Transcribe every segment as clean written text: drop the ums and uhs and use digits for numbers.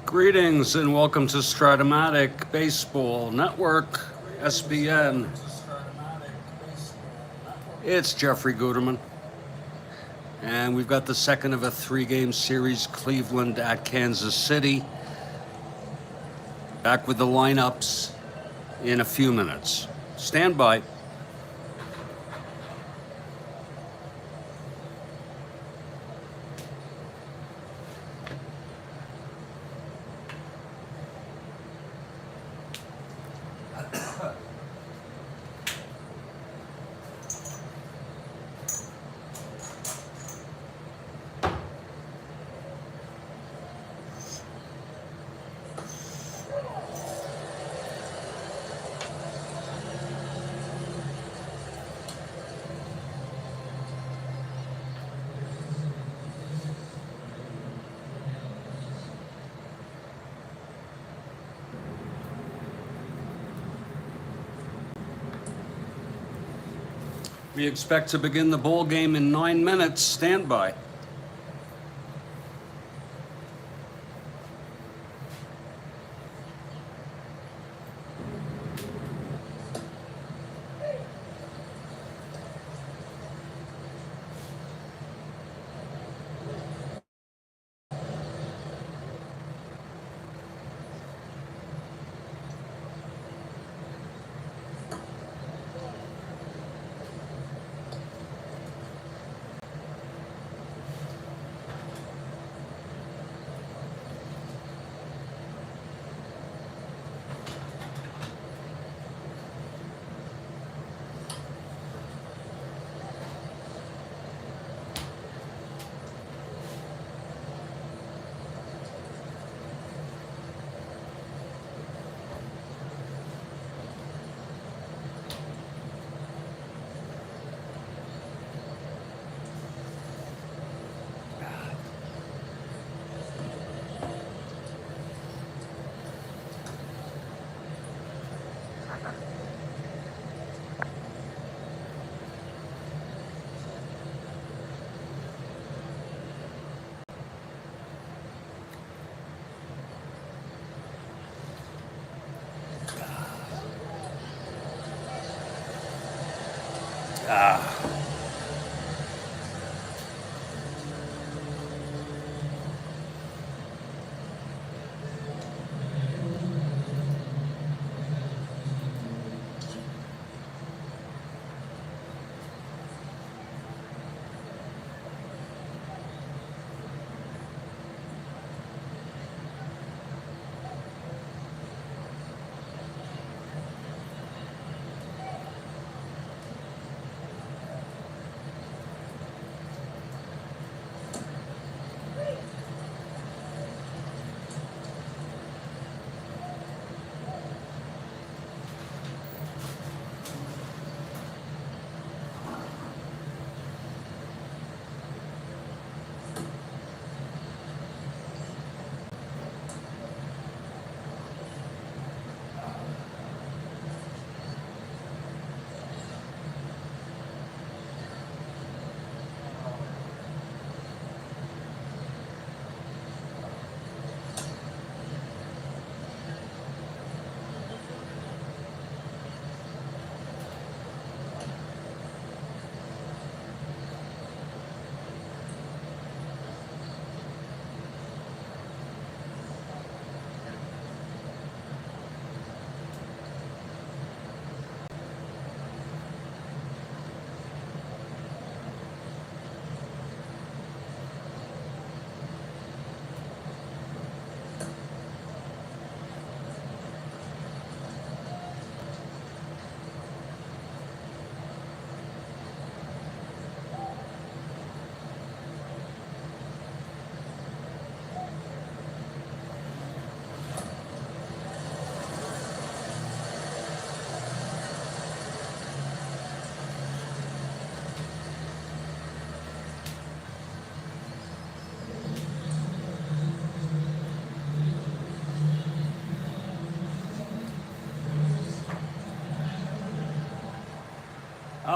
Greetings and welcome to Strat-O-Matic Baseball Network, SBN. It's Jeffrey Guterman. And we've got the second of a three-game series, Cleveland at Kansas City. Back with the lineups in a few minutes. Stand by. We expect to begin the ball game in 9 minutes. Stand by.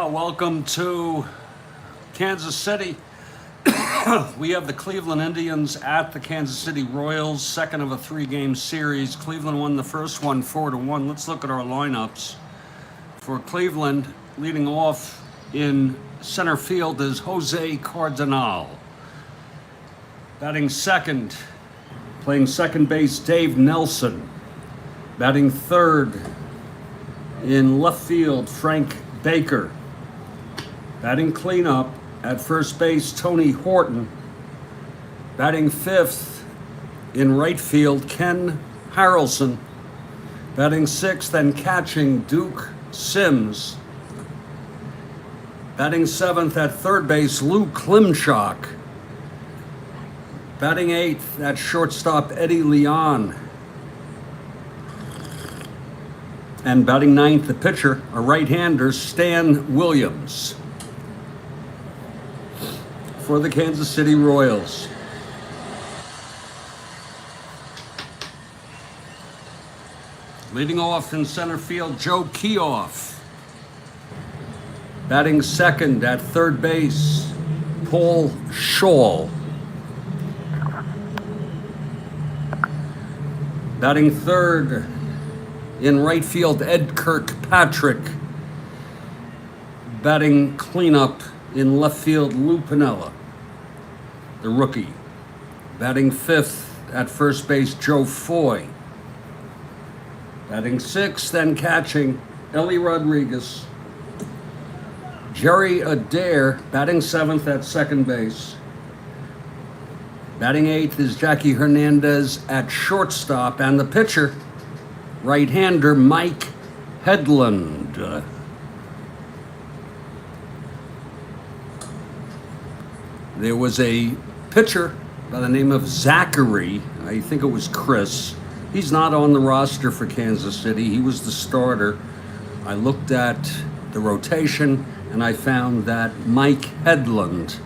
Welcome to Kansas City. We have the Cleveland Indians at the Kansas City Royals, second of a 3-game series. Cleveland won the first one 4-1. Let's look at our lineups. For Cleveland, leading off in center field is Jose Cardinal. Batting second, playing second base, Dave Nelson. Batting third in left field, Frank Baker. Batting cleanup at first base, Tony Horton. Batting fifth in right field, Ken Harrelson. Batting sixth and catching, Duke Sims. Batting seventh at third base, Lou Klimchak. Batting eighth at shortstop, Eddie Leon. And batting ninth, the pitcher, a right-hander, Stan Williams. For the Kansas City Royals. Leading off in center field, Joe Kioff. Batting second at third base, Paul Scholl. Batting third in right field, Ed Kirkpatrick. Batting cleanup in left field, Lou Piniella, the rookie. Batting fifth at first base, Joe Foy. Batting sixth and catching, Ellie Rodriguez. Jerry Adair, batting seventh at second base. Batting eighth is Jackie Hernandez at shortstop, and the pitcher, right-hander Mike Hedlund. There was a pitcher by the name of Zachary, I think it was Chris. He's not on the roster for Kansas City. He was the starter. I looked at the rotation and I found that Mike Hedlund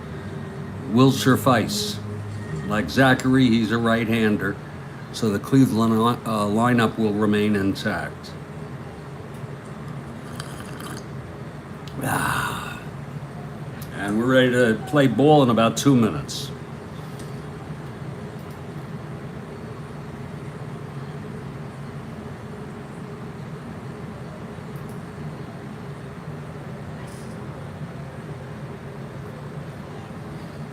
will suffice. Like Zachary, he's a right-hander, so the Cleveland lineup will remain intact. And we're ready to play ball in about 2 minutes.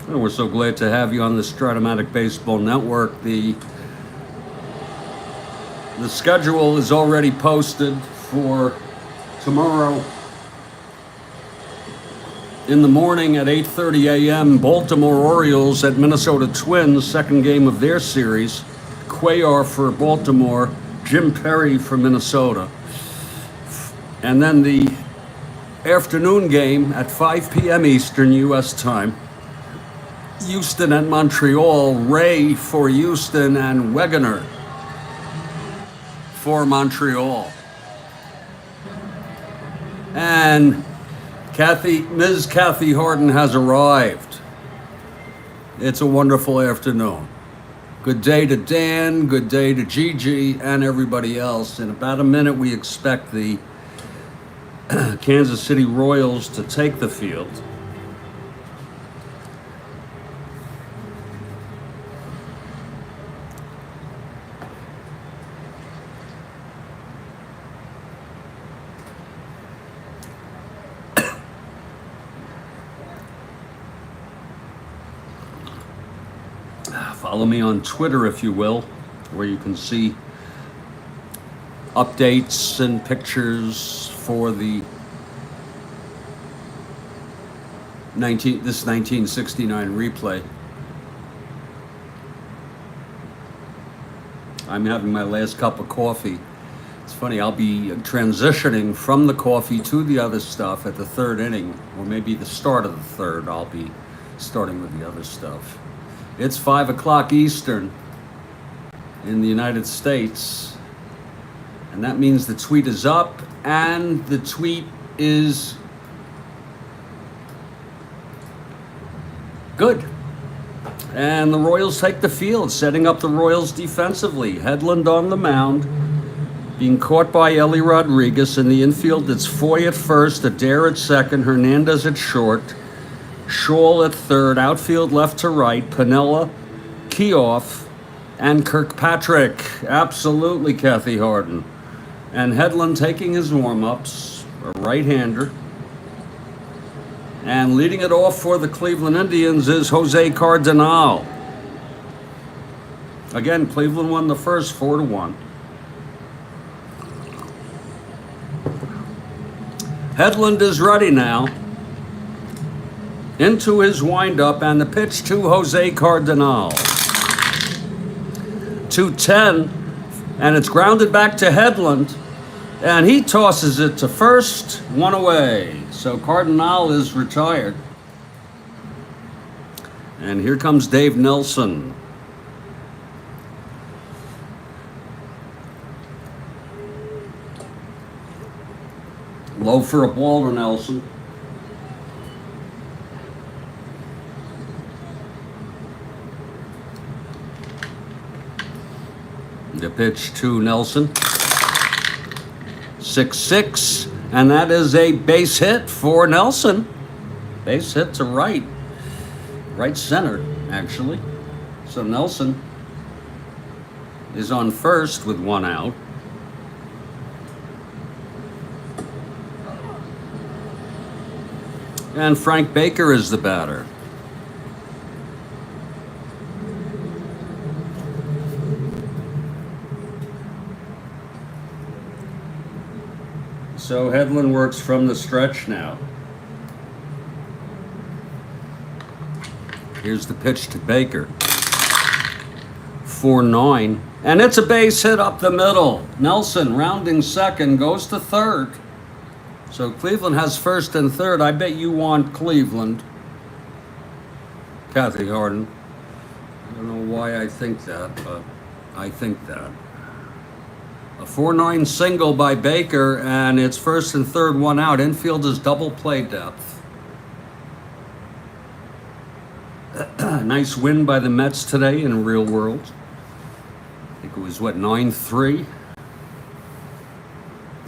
And we're so glad to have you on the Strat-O-Matic Baseball Network. The schedule is already posted for tomorrow. In the morning at 8:30 a.m., Baltimore Orioles at Minnesota Twins, second game of their series. Cuellar for Baltimore, Jim Perry for Minnesota. And then the afternoon game at 5 p.m. Eastern U.S. time. Houston at Montreal, Ray for Houston and Wegener for Montreal. And Ms. Kathy Harden has arrived. It's a wonderful afternoon. Good day to Dan, good day to Gigi, and everybody else. In about a minute, we expect the Kansas City Royals to take the field. Follow me on Twitter, if you will, where you can see updates and pictures for the 1969 replay. I'm having my last cup of coffee. It's funny, I'll be transitioning from the coffee to the other stuff at the third inning, or maybe the start of the third. I'll be starting with the other stuff. It's 5 o'clock Eastern in the United States, and that means the tweet is up, and the tweet is good. And the Royals take the field, setting up the Royals defensively. Hedlund on the mound, being caught by Ellie Rodriguez. In the infield, it's Foy at first, Adair at second, Hernandez at short, Shaw at third, outfield left to right, Piniella, Keough, and Kirkpatrick. Absolutely, Kathy Harden. And Hedlund taking his warm-ups, a right-hander. And leading it off for the Cleveland Indians is Jose Cardinal. Again, Cleveland won the first 4-1. Hedlund is ready now. Into his windup, and the pitch to Jose Cardinal. 2-10, and it's grounded back to Hedlund, and he tosses it to first, one away. So Cardinal is retired. And here comes Dave Nelson. Low for a ball to Nelson. The pitch to Nelson. 6-6, and that is a base hit for Nelson. Base hit to right center, actually. So Nelson is on first with one out. And Frank Baker is the batter. So Hedlund works from the stretch now. Here's the pitch to Baker. 4-9. And it's a base hit up the middle. Nelson, rounding second, goes to third. So Cleveland has first and third. I bet you want Cleveland. Kathy Harden. I don't know why I think that, but I think that. A 4-9 single by Baker, and it's first and third, one out. Infield is double play depth. Nice win by the Mets today in real world. I think it was, 9-3?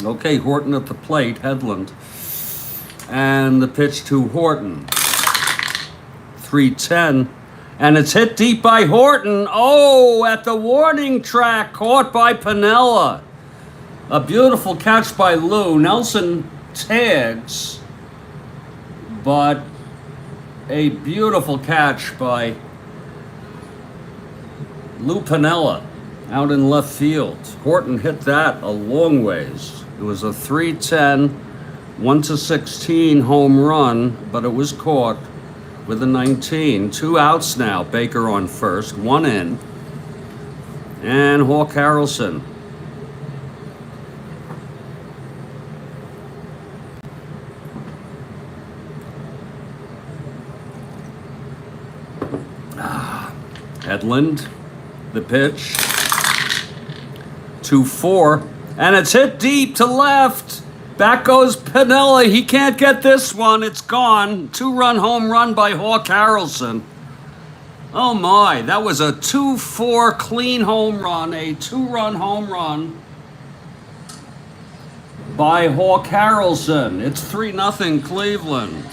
Okay, Horton at the plate, Hedlund. And the pitch to Horton. 3-10. And it's hit deep by Horton. Oh, at the warning track, caught by Piniella. A beautiful catch by Lou. Nelson tags, but a beautiful catch by Lou Piniella out in left field. Horton hit that a long ways. It was a 3-10, 1-16 home run, but it was caught with a 19. 2 outs now. Baker on first, 1 in. And Hawk Harrelson. Hedlund, the pitch. 2-4. And it's hit deep to left. Back goes Piniella. He can't get this one. It's gone. 2-run home run by Hawk Harrelson. Oh my, that was a 2-4 clean home run. A 2-run home run by Hawk Harrelson. It's 3-0 Cleveland.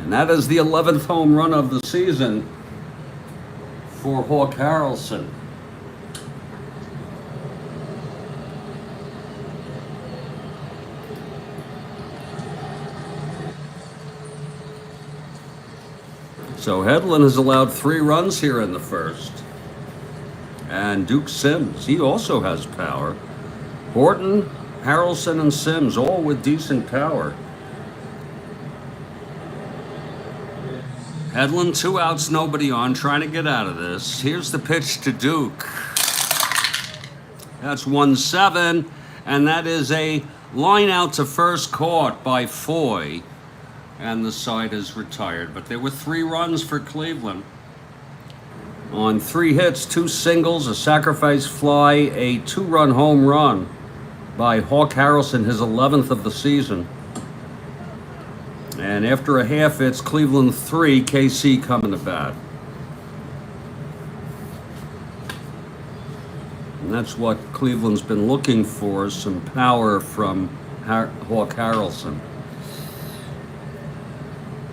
And that is the 11th home run of the season for Hawk Harrelson. So Hedlund has allowed 3 runs here in the first. And Duke Sims, he also has power. Horton, Harrelson, and Sims, all with decent power. Hedlund, 2 outs, nobody on, trying to get out of this. Here's the pitch to Duke. That's 1-7, and that is a line out to first, caught by Foy, and the side is retired. But there were 3 runs for Cleveland. on 3 hits, 2 singles, a sacrifice fly, a 2-run home run by Hawk Harrelson, his 11th of the season. And after a half, it's Cleveland 3, KC coming to bat. And that's what Cleveland's been looking for, some power from Hawk Harrelson.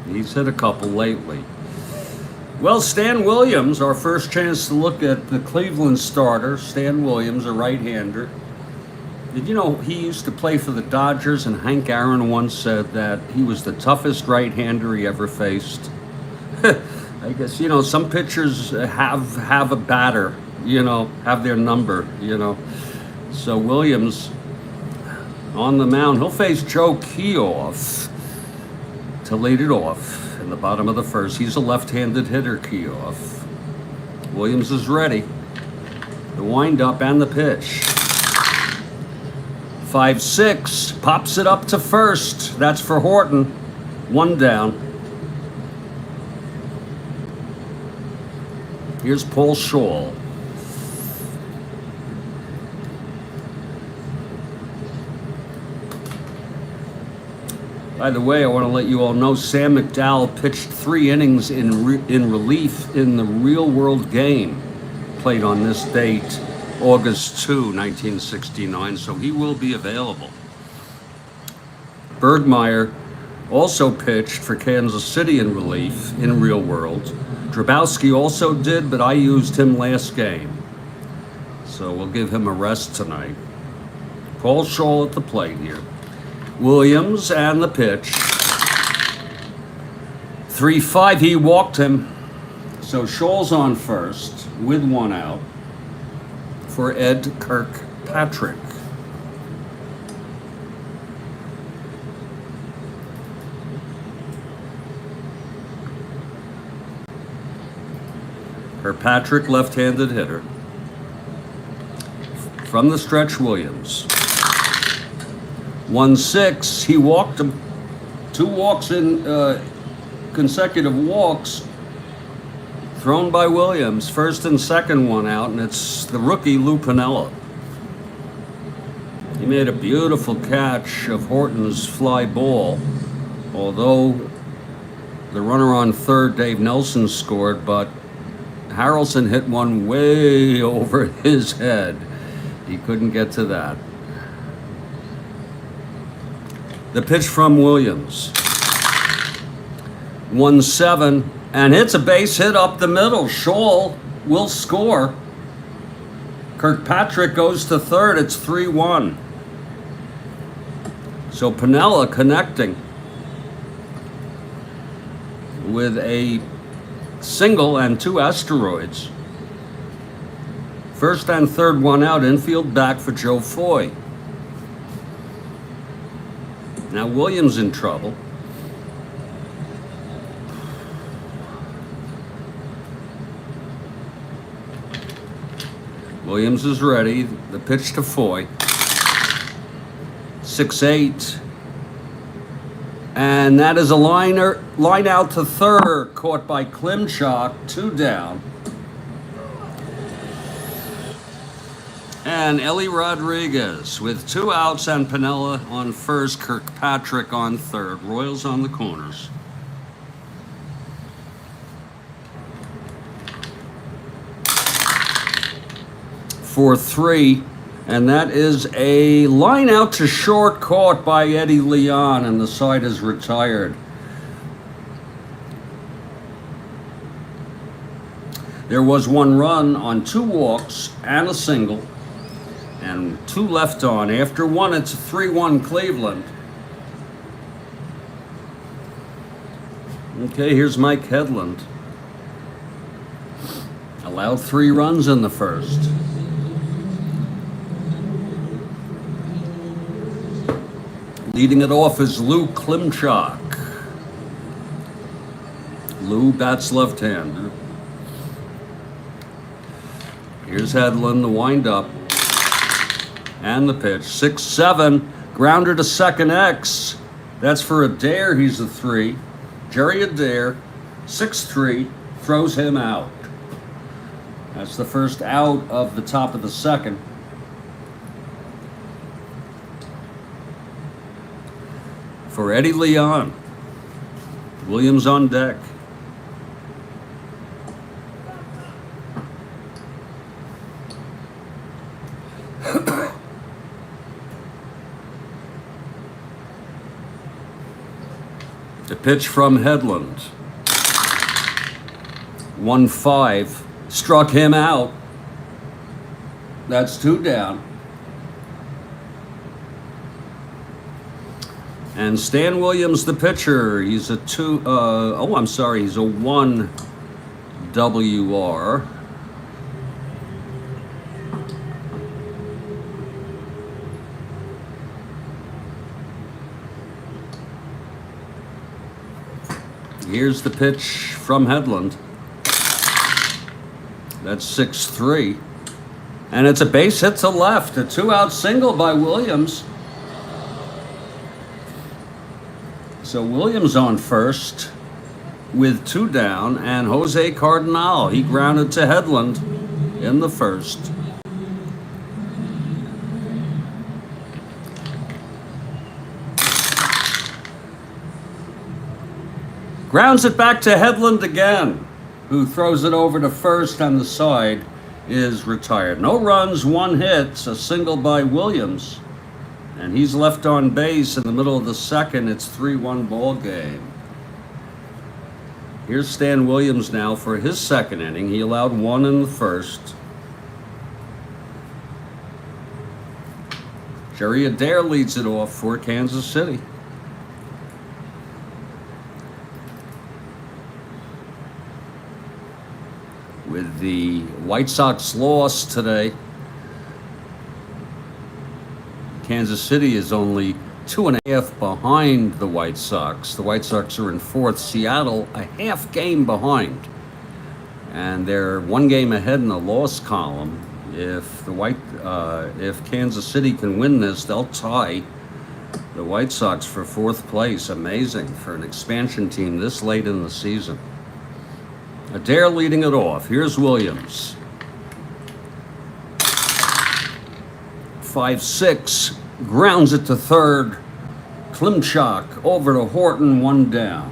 He's hit a couple lately. Well, Stan Williams, our first chance to look at the Cleveland starter. Stan Williams, a right-hander. Did you know he used to play for the Dodgers, and Hank Aaron once said that he was the toughest right-hander he ever faced? I guess, you know, some pitchers have a batter, you know, have their number, you know. So Williams on the mound, he'll face Joe Keough to lead it off in the bottom of the first. He's a left-handed hitter, Keough. Williams is ready. The wind-up and the pitch. 5-6, pops it up to first. That's for Horton. 1 down. Here's Paul Scholl. By the way, I want to let you all know Sam McDowell pitched 3 innings in relief in the real-world game played on this date, August 2, 1969, so he will be available. Bergmeyer also pitched for Kansas City in relief in real world. Drabowski also did, but I used him last game, so we'll give him a rest tonight. Paul Scholl at the plate here. Williams and the pitch. 3-5, he walked him. So Scholl's on first with 1 out for Ed Kirkpatrick. Kirkpatrick, left-handed hitter. From the stretch, Williams. 1-6, he walked him. 2 walks in consecutive walks thrown by Williams. First and second 1 out, and it's the rookie Lou Piniella. He made a beautiful catch of Horton's fly ball, although the runner on third, Dave Nelson, scored, but Harrelson hit one way over his head. He couldn't get to that. The pitch from Williams. 1-7, and hits a base hit up the middle. Scholl will score. Kirkpatrick goes to third. It's 3-1. So Piniella connecting with a single and 2 asteroids. First and third 1 out, infield back for Joe Foy. Now Williams in trouble. Williams is ready. The pitch to Foy. 6-8. And that is a line out to third, caught by Klimchak, 2 down. And Ellie Rodriguez with 2 outs and Piniella on first, Kirkpatrick on third. Royals on the corners. For 3, and that is a line out to short, caught by Eddie Leon, and the side is retired. There was 1 run on 2 walks and a single, and 2 left on. After 1, it's a 3-1 Cleveland. Okay, here's Mike Hedlund. Allowed 3 runs in the first. Leading it off is Lou Klimchak. Lou bats left-hander. Here's Hedlund, the wind-up. And the pitch. 6-7. Grounder to second X. That's for Adair. He's a 3. Jerry Adair, 6-3, throws him out. That's the first out of the top of the second. For Eddie Leon. Williams on deck. The pitch from Headland. 1-5. Struck him out. That's 2 down. And Stan Williams, the pitcher, he's a he's a 1 WR. Here's the pitch from Headland. That's 6-3. And it's a base hit to left. A 2-out single by Williams. So Williams on first with 2 down, and Jose Cardinal, he grounded to Headland in the first. Grounds it back to Headland again, who throws it over to first on the side, is retired. No runs, 1 hit, a single by Williams. And he's left on base in the middle of the second. It's 3-1 ball game. Here's Stan Williams now for his second inning. He allowed 1 in the first. Jerry Adair leads it off for Kansas City. With the White Sox loss today, Kansas City is only 2.5 behind the White Sox. The White Sox are in 4th. Seattle a half game behind, and they're 1 game ahead in the loss column. If Kansas City can win this, they'll tie the White Sox for 4th place. Amazing for an expansion team this late in the season. Adair leading it off. Here's Williams. 5-6. Grounds it to third. Klimchak over to Horton, 1 down.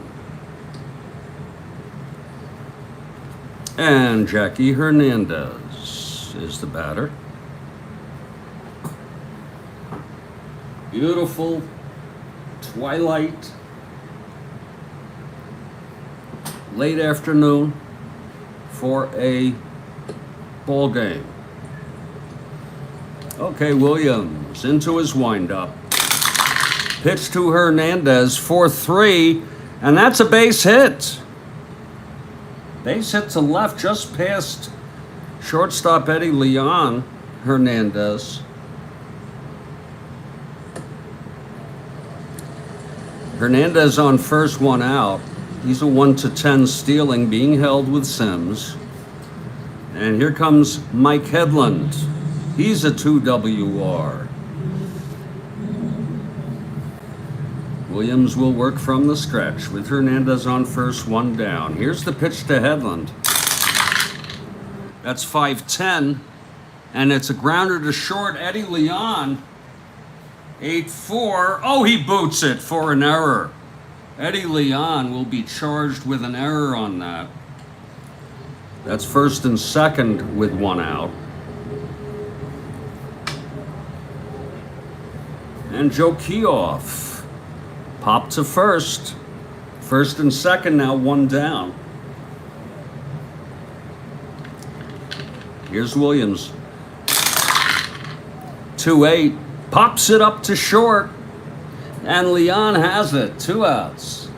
And Jackie Hernandez is the batter. Beautiful twilight, late afternoon for a ball game. Okay, Williams into his windup. Pitch to Hernandez, 4-3, and that's a base hit. Base hit to left just past shortstop Eddie Leon. Hernandez. Hernandez on first, 1 out. He's a 1-10 stealing, being held with Sims. And here comes Mike Headland. He's a 2 WR. Williams will work from the stretch with Hernandez on first, 1 down. Here's the pitch to Headland. That's 5-10, and it's a grounder to short. Eddie Leon, 8-4. Oh, he boots it for an error. Eddie Leon will be charged with an error on that. That's first and second with 1 out. And Joe Kioff popped to first. First and second now, 1 down. Here's Williams. 2-8. Pops it up to short. And Leon has it. 2 outs.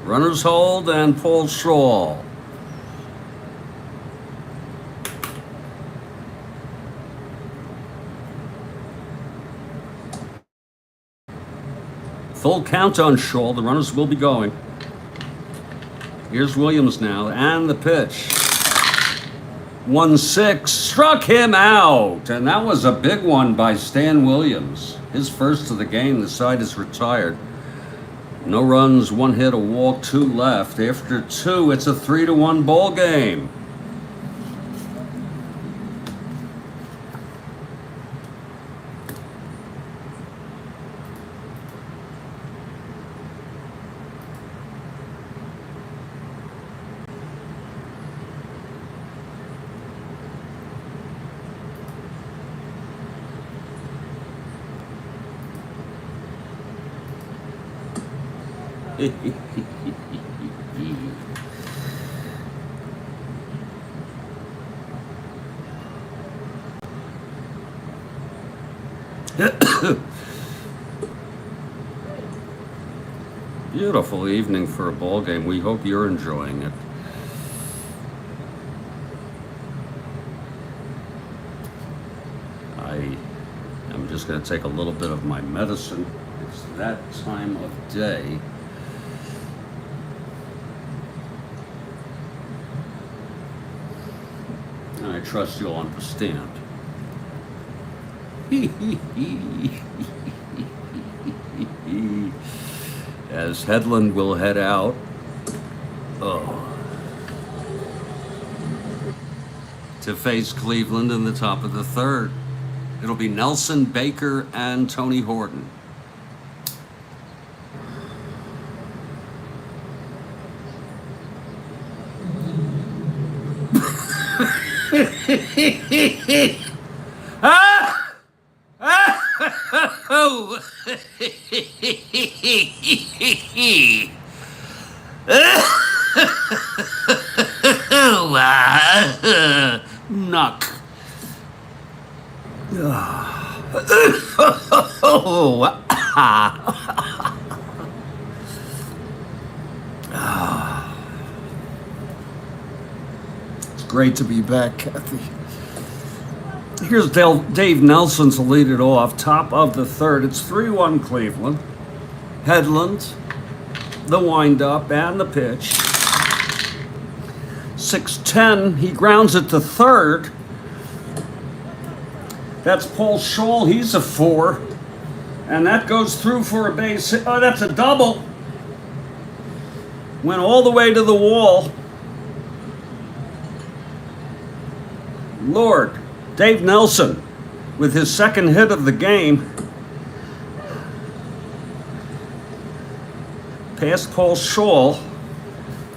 Runners hold and Paul Shaw. Full count on Shaw. The runners will be going. Here's Williams now, and the pitch. 1-6. Struck him out. And that was a big one by Stan Williams. His first of the game. The side is retired. No runs, 1 hit, a walk, 2 left. After 2, it's a 3-1 ball game. Beautiful evening for a ball game. We hope you're enjoying it. I'm just going to take a little bit of my medicine. It's that time of day. And I trust you'll understand. As Headland will head out. To face Cleveland in the top of the third. It'll be Nelson, Baker, and Tony Horton. Knock. It's great to be back, Kathy. Here's Dave Nelson to lead it off, top of the third. It's 3-1 Cleveland. Headland, the windup, and the pitch. 6-10, he grounds it to third. That's Paul Scholl, he's a 4. And that goes through for a base hit. Oh, that's a double. Went all the way to the wall. Lord, Dave Nelson with his second hit of the game. Past Paul Scholl.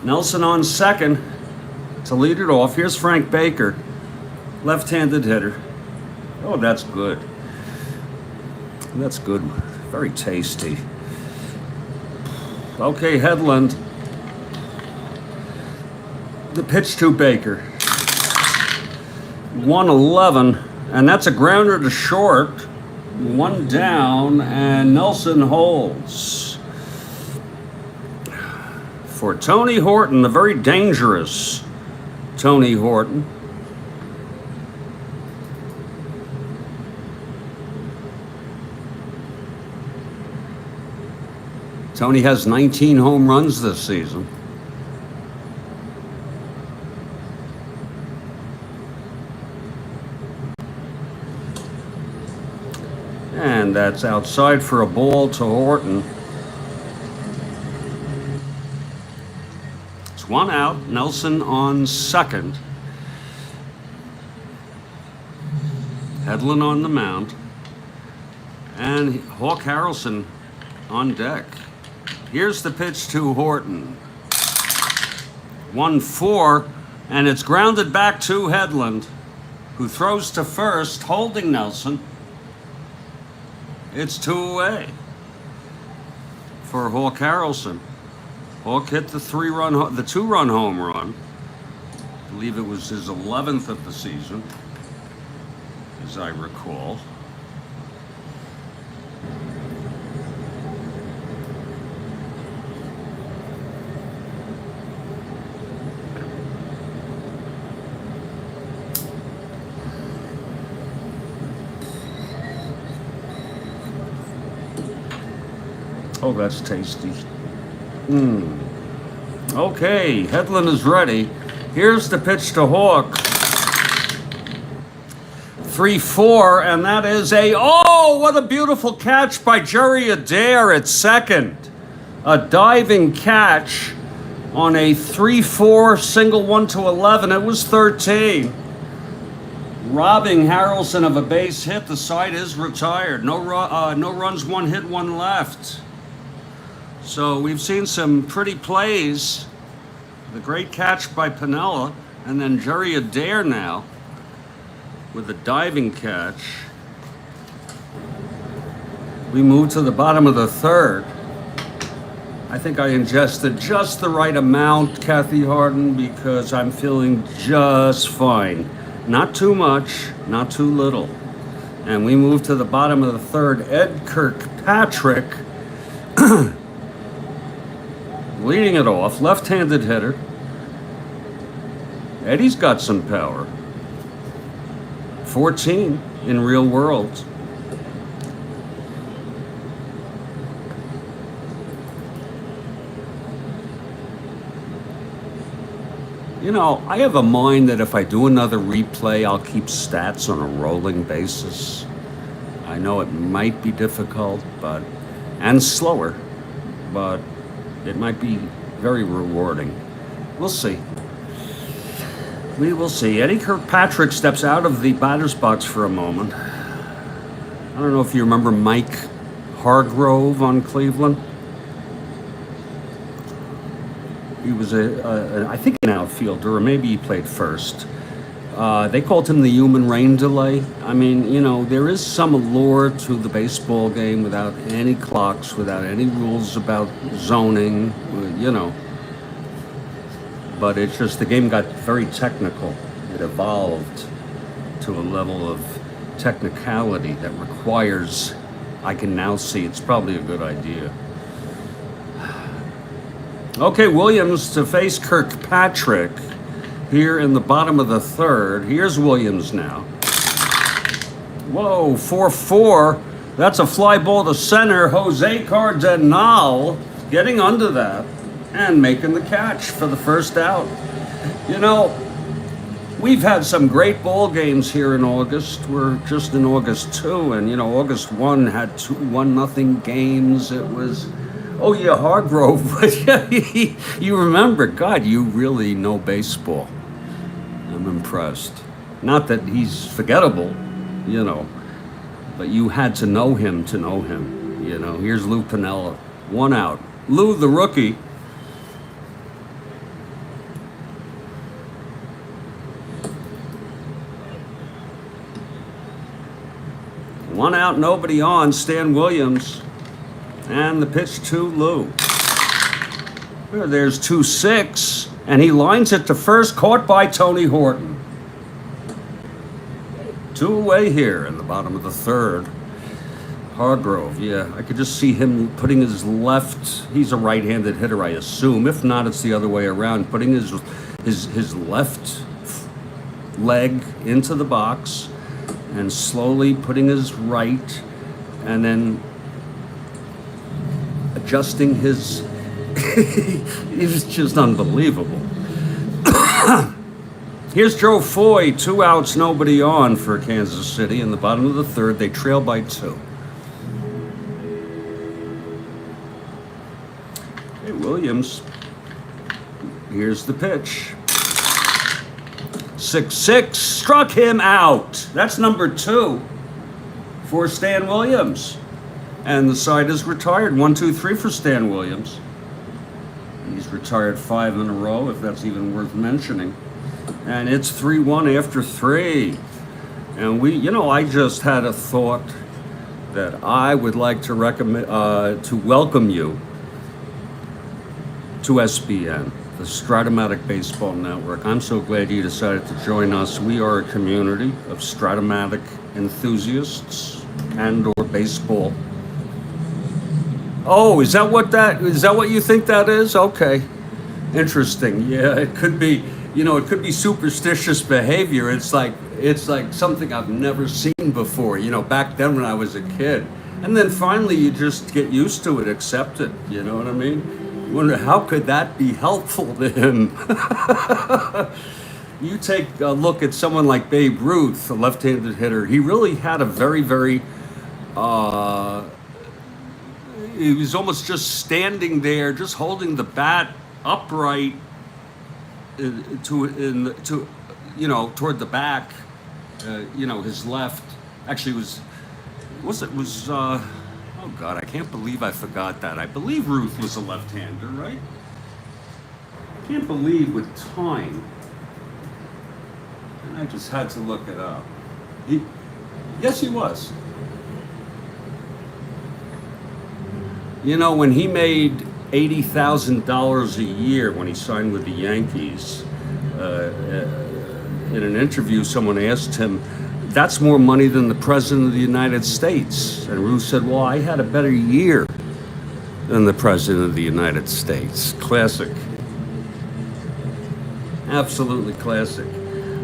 Nelson on second to lead it off. Here's Frank Baker, left-handed hitter. Oh, that's good. That's good. Very tasty. Okay, Headland. The pitch to Baker. 1-11, and that's a grounder to short. 1 down, and Nelson holds. For Tony Horton, the very dangerous Tony Horton. Tony has 19 home runs this season. And that's outside for a ball to Horton. It's 1 out. Nelson on second. Headland on the mound. And Hawk Harrelson on deck. Here's the pitch to Horton. 1-4, and it's grounded back to Headland, who throws to first, holding Nelson. It's 2 away for Hawk Harrelson. Hawk hit the 2-run home run. I believe it was his 11th of the season, as I recall. Oh, that's tasty. Okay, Headland is ready. Here's the pitch to Hawk. 3-4, and that is what a beautiful catch by Jerry Adair at second. A diving catch on a 3-4 single 1-11. It was 13. Robbing Harrelson of a base hit. The side is retired. No runs, 1 hit, 1 left. So we've seen some pretty plays. The great catch by Piniella, and then Jerry Adair now with a diving catch. We move to the bottom of the third. I think I ingested just the right amount, Kathy Harden, because I'm feeling just fine. Not too much, not too little. And we move to the bottom of the third. Ed Kirkpatrick leading it off, left-handed hitter. Eddie's got some power. 14 in real world. You know, I have a mind that if I do another replay, I'll keep stats on a rolling basis. I know it might be difficult, and slower, but it might be very rewarding. We'll see. We will see. Eddie Kirkpatrick steps out of the batter's box for a moment. I don't know if you remember Mike Hargrove on Cleveland. He was I think an outfielder, or maybe he played first. They called him the human rain delay. I mean, you know, there is some allure to the baseball game without any clocks, without any rules about zoning, you know. But it's just the game got very technical. It evolved to a level of technicality that requires, I can now see it's probably a good idea. Okay, Williams to face Kirkpatrick here in the bottom of the third. Here's Williams now. Whoa, 4-4. That's a fly ball to center. Jose Cardenal getting under that and making the catch for the first out. You know, we've had some great ball games here in August. We're just in August 2, and you know, August 1 had 2 1-0 games. It was, oh yeah, Hargrove. You remember, God, you really know baseball. I'm impressed. Not that he's forgettable, you know, but you had to know him to know him. You know, here's Lou Piniella, 1 out. Lou, the rookie. One out, nobody on. Stan Williams. And the pitch to Lou. There's 2-6. And he lines it to first, caught by Tony Horton. 2 away here in the bottom of the third. Hargrove, yeah. I could just see him putting his left, he's a right-handed hitter, I assume. If not, it's the other way around. Putting his left leg into the box and slowly putting his right, and then adjusting his, it was just unbelievable. Here's Joe Foy, 2 outs, nobody on for Kansas City. In the bottom of the third, they trail by 2. Hey, Williams, here's the pitch. 6-6, struck him out. That's number 2 for Stan Williams. And the side is retired. 1-2-3 for Stan Williams. He's retired 5 in a row, if that's even worth mentioning. And it's 3-1 after 3. And we, you know, I just had a thought that I would like to recommend, to welcome you to SBN, the Strat-O-Matic Baseball Network. I'm so glad you decided to join us. We are a community of Strat-O-Matic enthusiasts and or baseball. Oh, is that what you think that is? Okay. Interesting. Yeah, it could be, you know, it could be superstitious behavior. It's like something I've never seen before, you know, back then when I was a kid. And then finally you just get used to it, accept it, you know what I mean? You wonder, how could that be helpful to him? You take a look at someone like Babe Ruth, a left-handed hitter. He really had a very, very, he was almost just standing there, just holding the bat upright to you know, toward the back. You know, his left actually was oh God, I can't believe I forgot that. I believe Ruth was a left-hander, right? I can't believe with time. And I just had to look it up. Yes, he was. You know, when he made $80,000 a year when he signed with the Yankees. In an interview, someone asked him, "That's more money than the President of the United States." And Ruth said, "Well, I had a better year than the President of the United States." Classic. Absolutely classic.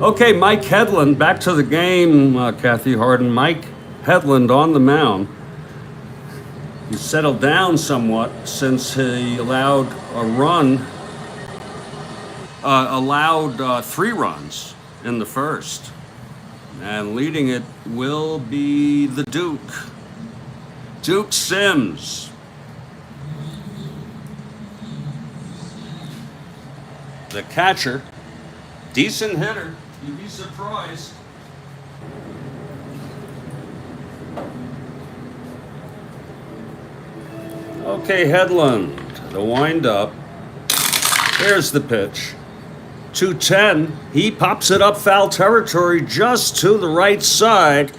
Okay, Mike Hedlund, back to the game, Kathy Harden. Mike Hedlund on the mound. He settled down somewhat since he allowed a run, allowed 3 runs in the first. And leading it will be the Duke, Duke Sims. The catcher, decent hitter, you'd be surprised. Okay, Hedlund, the windup. There's the pitch. 210. He pops it up foul territory just to the right side.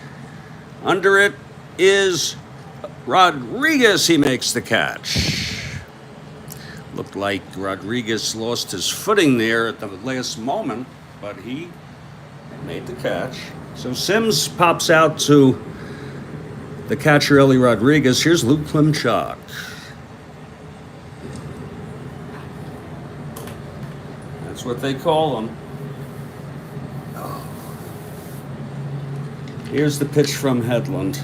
Under it is Rodriguez. He makes the catch. Looked like Rodriguez lost his footing there at the last moment, but he made the catch. So Sims pops out to the catcher, Ellie Rodriguez. Here's Luke Klimchak. That's what they call him. Here's the pitch from Hedlund.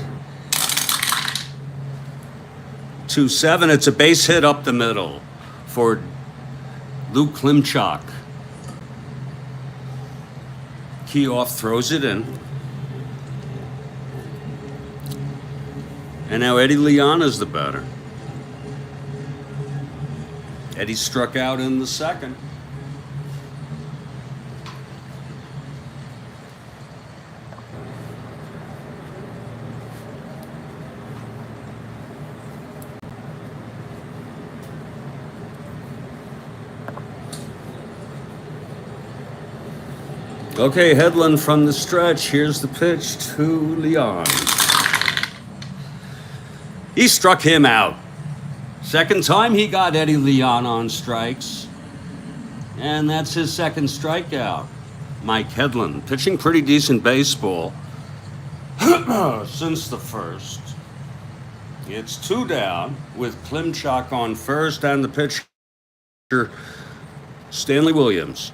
2-7. It's a base hit up the middle for Luke Klimchak. Keough throws it in. And now Eddie Leon is the batter. Eddie struck out in the second. Okay, Hedlund from the stretch. Here's the pitch to Leon. He struck him out. Second time he got Eddie Leon on strikes. And that's his second strikeout. Mike Hedlund, pitching pretty decent baseball since the first. It's 2 down with Klimchak on first and the pitcher, Stanley Williams.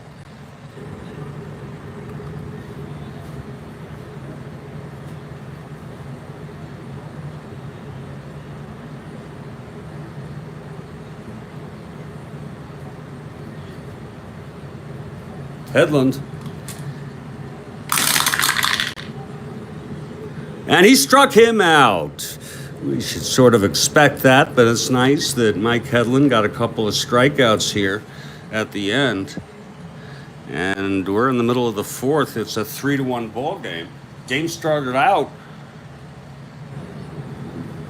Hedlund. And he struck him out. We should sort of expect that, but it's nice that Mike Hedlund got a couple of strikeouts here at the end. And we're in the middle of the fourth. It's a 3-1 ball game. Game started out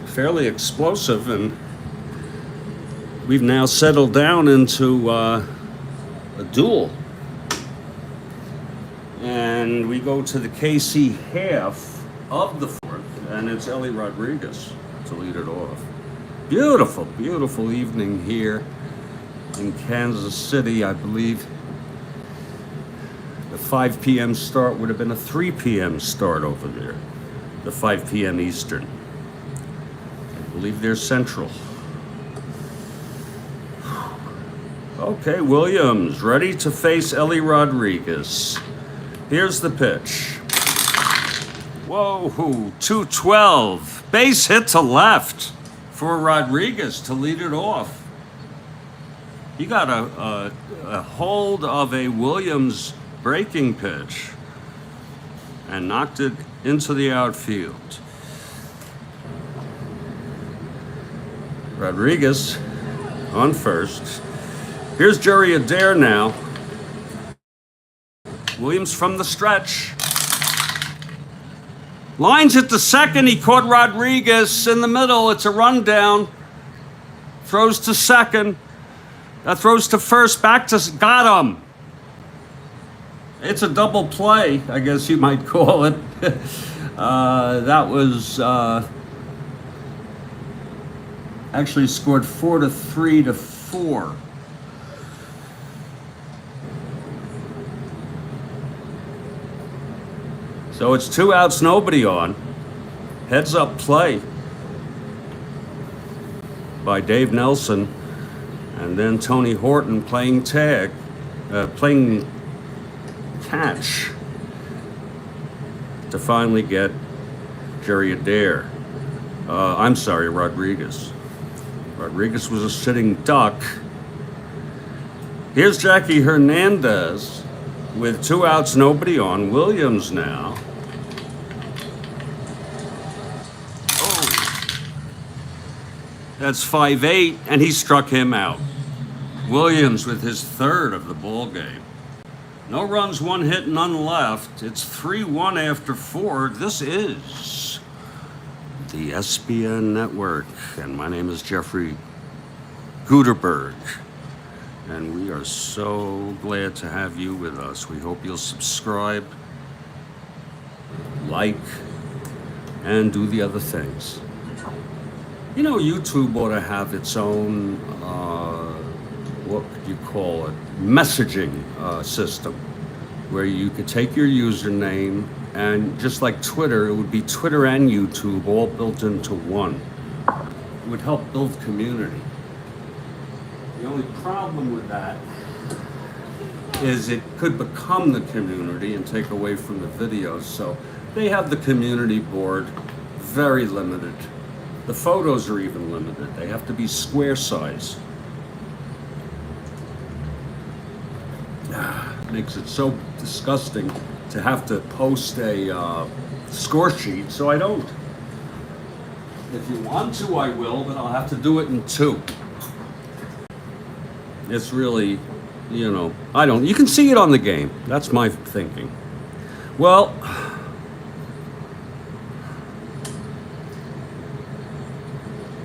fairly explosive, and we've now settled down into a duel. And we go to the KC half of the fourth, and it's Ellie Rodriguez to lead it off. Beautiful, beautiful evening here in Kansas City. I believe the 5 p.m. start would have been a 3 p.m. start over there, the 5 p.m. Eastern. I believe they're Central. Okay, Williams ready to face Ellie Rodriguez. Here's the pitch. Whoa, 212. Base hit to left for Rodriguez to lead it off. He got a hold of a Williams breaking pitch and knocked it into the outfield. Rodriguez on first. Here's Jerry Adair now. Williams from the stretch. Lines it to second. He caught Rodriguez in the middle. It's a rundown. Throws to second. Throws to first. Back to got him. It's a double play, I guess you might call it. That was actually scored 4-3 to 4. So it's 2 outs, nobody on. Heads up play by Dave Nelson, and then Tony Horton playing catch. To finally get Jerry Adair. I'm sorry, Rodriguez. Rodriguez was a sitting duck. Here's Jackie Hernandez with 2 outs, nobody on. Williams now. Oh, that's 5-8, and he struck him out. Williams with his 3rd of the ball game. No runs, 1 hit, none left. It's 3-1 after 4. This is the SBN Network, and my name is Jeffrey Guterberg, and we are so glad to have you with us. We hope you'll subscribe, like, and do the other things. You know, YouTube ought to have its own what could you call it, messaging system, where you could take your username, and just like Twitter, it would be Twitter and YouTube all built into one. It would help build community. The only problem with that is it could become the community and take away from the videos. So they have the community board, very limited. The photos are even limited. They have to be square size. Makes it so disgusting to have to post a score sheet, so I don't. If you want to, I will, but I'll have to do it in 2. It's really, you know, I don't. You can see it on the game. That's my thinking. Well,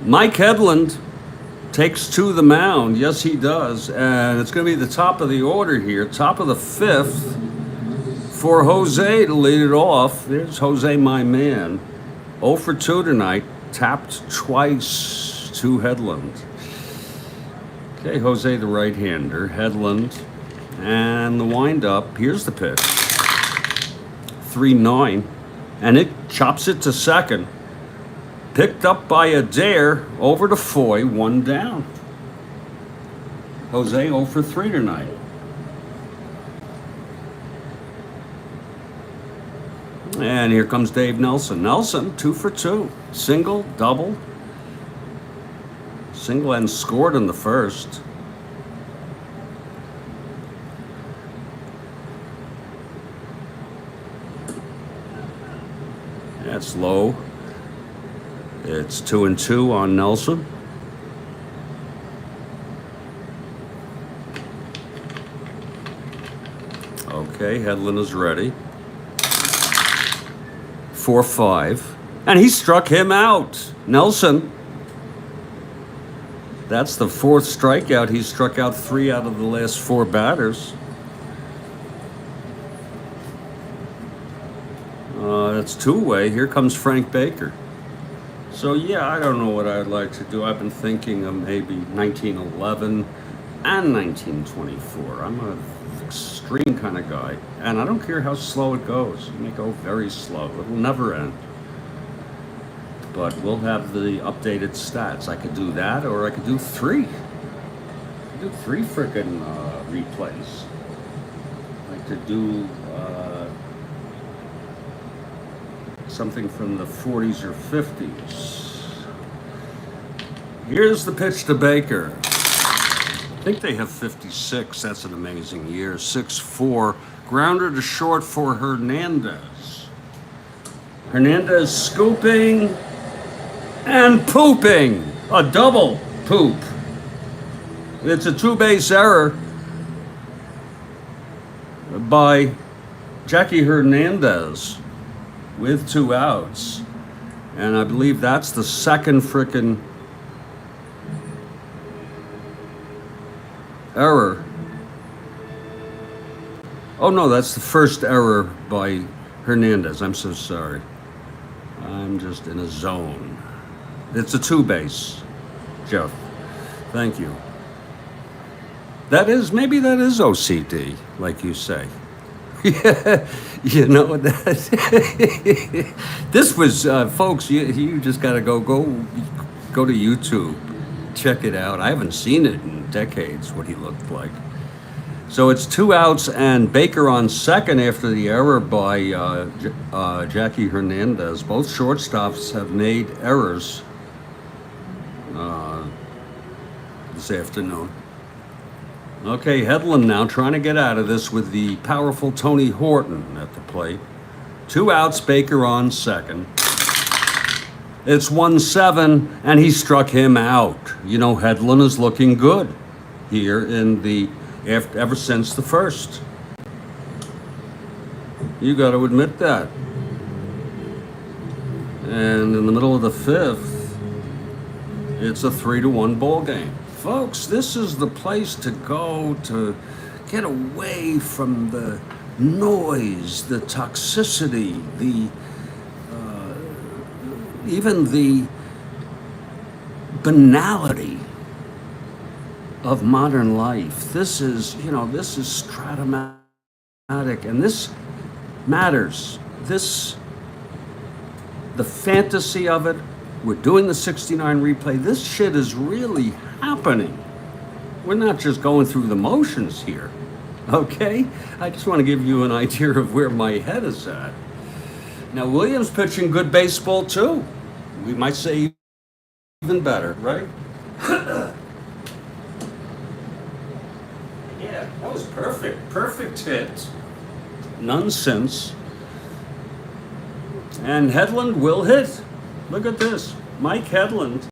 Mike Hedlund takes to the mound. Yes, he does. And it's going to be the top of the order here, top of the 5th, for Jose to lead it off. There's Jose, my man. 0 for 2 tonight. Tapped twice to Hedlund. Okay, Jose, the right-hander. Hedlund. And the windup. Here's the pitch. 3-9. And it chops it to second. Picked up by Adair, over to Foy, 1 down. Jose 0 for 3 tonight. And here comes Dave Nelson. Nelson, 2 for 2. Single, double. Single and scored in the first. That's low. It's 2-2 on Nelson. Okay, Hedlund is ready. 4-5. And he struck him out. Nelson. That's the 4th strikeout. He struck out 3 out of the last 4 batters. That's 2-way. Here comes Frank Baker. So yeah, I don't know what I'd like to do. I've been thinking of maybe 1911 and 1924. I'm an extreme kind of guy, and I don't care how slow it goes. It may go very slow. It'll never end. But we'll have the updated stats. I could do that, or I could do 3. I could do 3 frickin' replays. I could do something from the 40s or 50s. Here's the pitch to Baker. I think they have 56. That's an amazing year. 6-4. Grounder to short for Hernandez. Hernandez scooping and pooping. A double poop. It's a 2-base error by Jackie Hernandez with 2 outs. And I believe that's the second frickin' error. Oh no, that's the first error by Hernandez. I'm so sorry. I'm just in a zone. It's a 2-base. Jeff. Thank you. Maybe that is OCD, like you say. Yeah, you know that. This was, folks. You just got to go to YouTube, check it out. I haven't seen it in decades. What he looked like. So it's 2 outs and Baker on second after the error by Jackie Hernandez. Both shortstops have made errors this afternoon. Okay, Hedlund now trying to get out of this with the powerful Tony Horton at the plate. 2 outs, Baker on second. It's 1-7, and he struck him out. You know, Hedlund is looking good here ever since the first. You got to admit that. And in the middle of the fifth, it's a 3-1 ball game. Folks, this is the place to go to get away from the noise, the toxicity, even the banality of modern life. This is Strat-O-Matic, and this matters. The fantasy of it, we're doing the 69 replay. This shit is really happening. We're not just going through the motions here, okay? I just want to give you an idea of where my head is at. Now, Williams pitching good baseball, too. We might say even better, right? Yeah, that was perfect. Perfect hit. None since. And Hedlund will hit. Look at this. Mike Hedlund.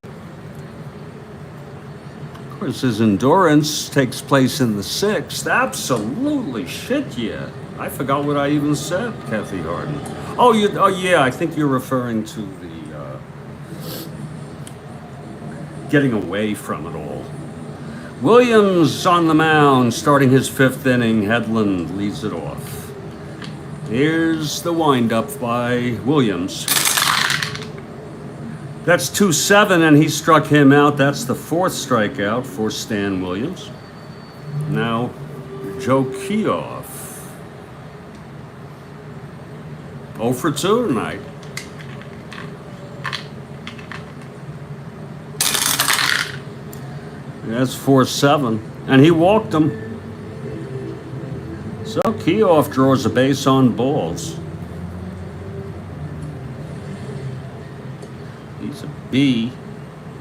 Of course, his endurance takes place in the 6th. Absolutely. Shit, yeah. I forgot what I even said, Kathy Harden. Oh yeah, I think you're referring to the getting away from it all. Williams on the mound, starting his 5th inning. Hedlund leads it off. Here's the windup by Williams. That's 2-7, and he struck him out. That's the 4th strikeout for Stan Williams. Now, Joe Keough. 0 for 2 tonight. That's 4-7, and he walked him. So Keough draws a base on balls. He's a B.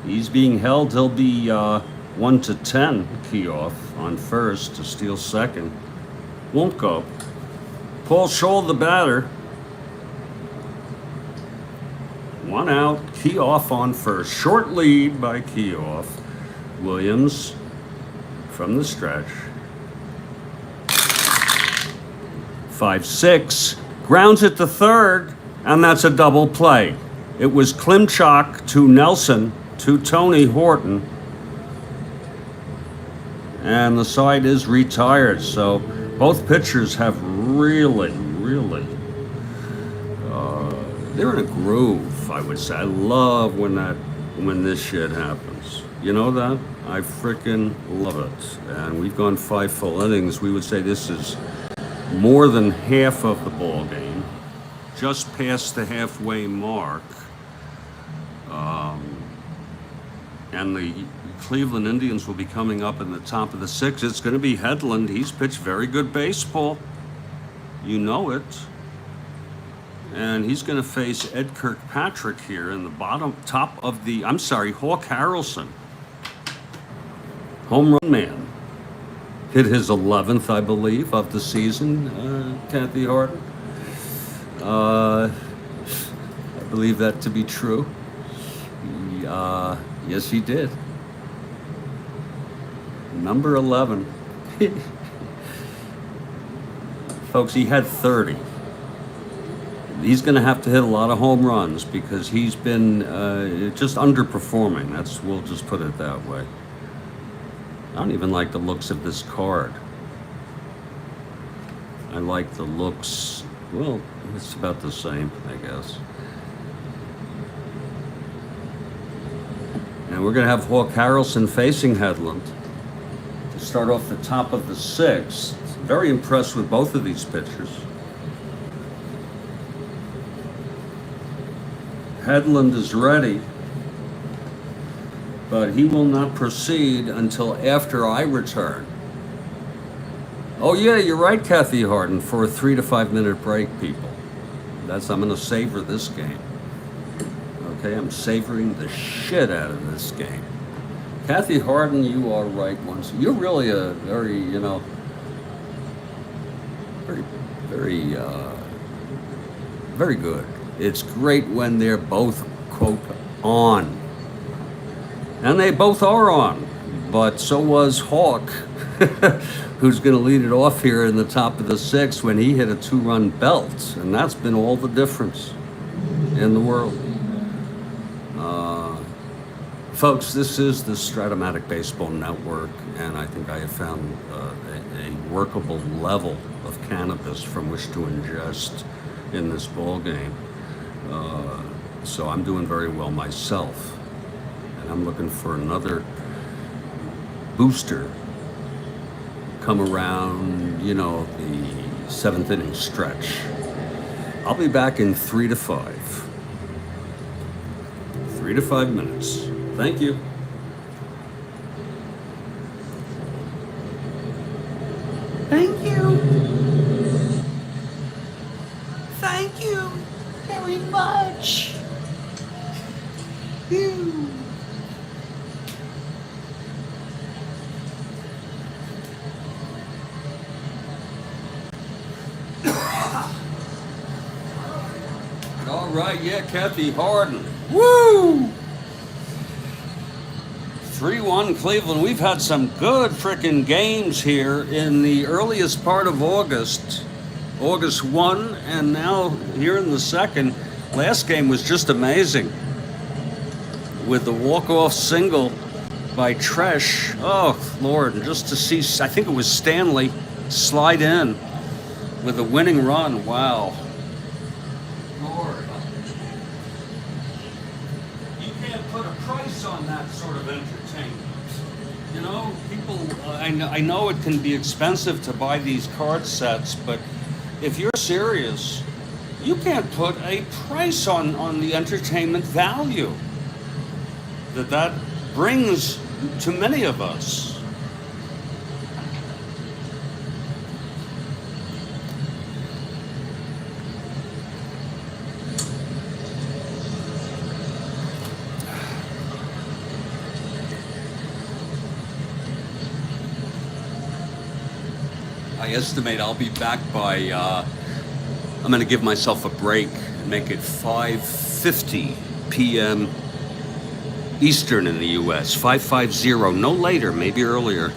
He's being held. He'll be 1-10. Keough on first to steal second. Won't go. Paul Scholl, the batter. 1 out. Keough on first. Short lead by Keough. Williams from the stretch. 5-6. Grounds it to third, and that's a double play. It was Klimchak to Nelson to Tony Horton. And the side is retired. So both pitchers have really, they're in a groove, I would say. I love when this shit happens. You know that? I freaking love it. And we've gone 5 full innings. We would say this is more than half of the ball game, just past the halfway mark. And the Cleveland Indians will be coming up in the top of the 6th. It's going to be Hedlund. He's pitched very good baseball. You know it. And he's going to face Ed Kirkpatrick here in the top of the, Hawk Harrelson. Home run man. Hit his 11th, I believe, of the season, Kathy Harden. I believe that to be true. Yes, he did. Number 11. Folks, he had 30. He's going to have to hit a lot of home runs because he's been just underperforming. We'll just put it that way. I don't even like the looks of this card. I like the looks, well, it's about the same, I guess. And we're going to have Hawk Harrelson facing Headland to start off the top of the sixth. Very impressed with both of these pitchers. Headland is ready, but he will not proceed until after I return. Oh yeah, you're right, Kathy Harden, for a 3 to 5 minute break, people. I'm going to savor this game. Okay, I'm savoring the shit out of this game. Kathy Harden, you are right once. You're really a very, very good. It's great when they're both, quote, on. And they both are on. But so was Hawk, who's going to lead it off here in the top of the sixth when he hit a 2-run belt. And that's been all the difference in the world. Folks, this is the Strat-O-Matic Baseball Network, and I think I have found a workable level of cannabis from which to ingest in this ball game. So I'm doing very well myself, and I'm looking for another booster come around, the seventh inning stretch. I'll be back in 3 to 5. 3 to 5 minutes. Thank you. Thank you. Thank you very much. Phew. All right, yeah, Kathy Harden. Woo! 3-1 Cleveland. We've had some good frickin' games here in the earliest part of August. August 1, and now here in the second. Last game was just amazing. With the walk-off single by Tresh. Oh, Lord, and just to see, I think it was Stanley, slide in with a winning run. Wow. Lord. You can't put a price on that sort of entertainment. People, I know it can be expensive to buy these card sets, but if you're serious, you can't put a price on the entertainment value that brings to many of us. I estimate I'll be back by, I'm going to give myself a break and make it 5:50 p.m. Eastern in the U.S. 5:50, no later, maybe earlier.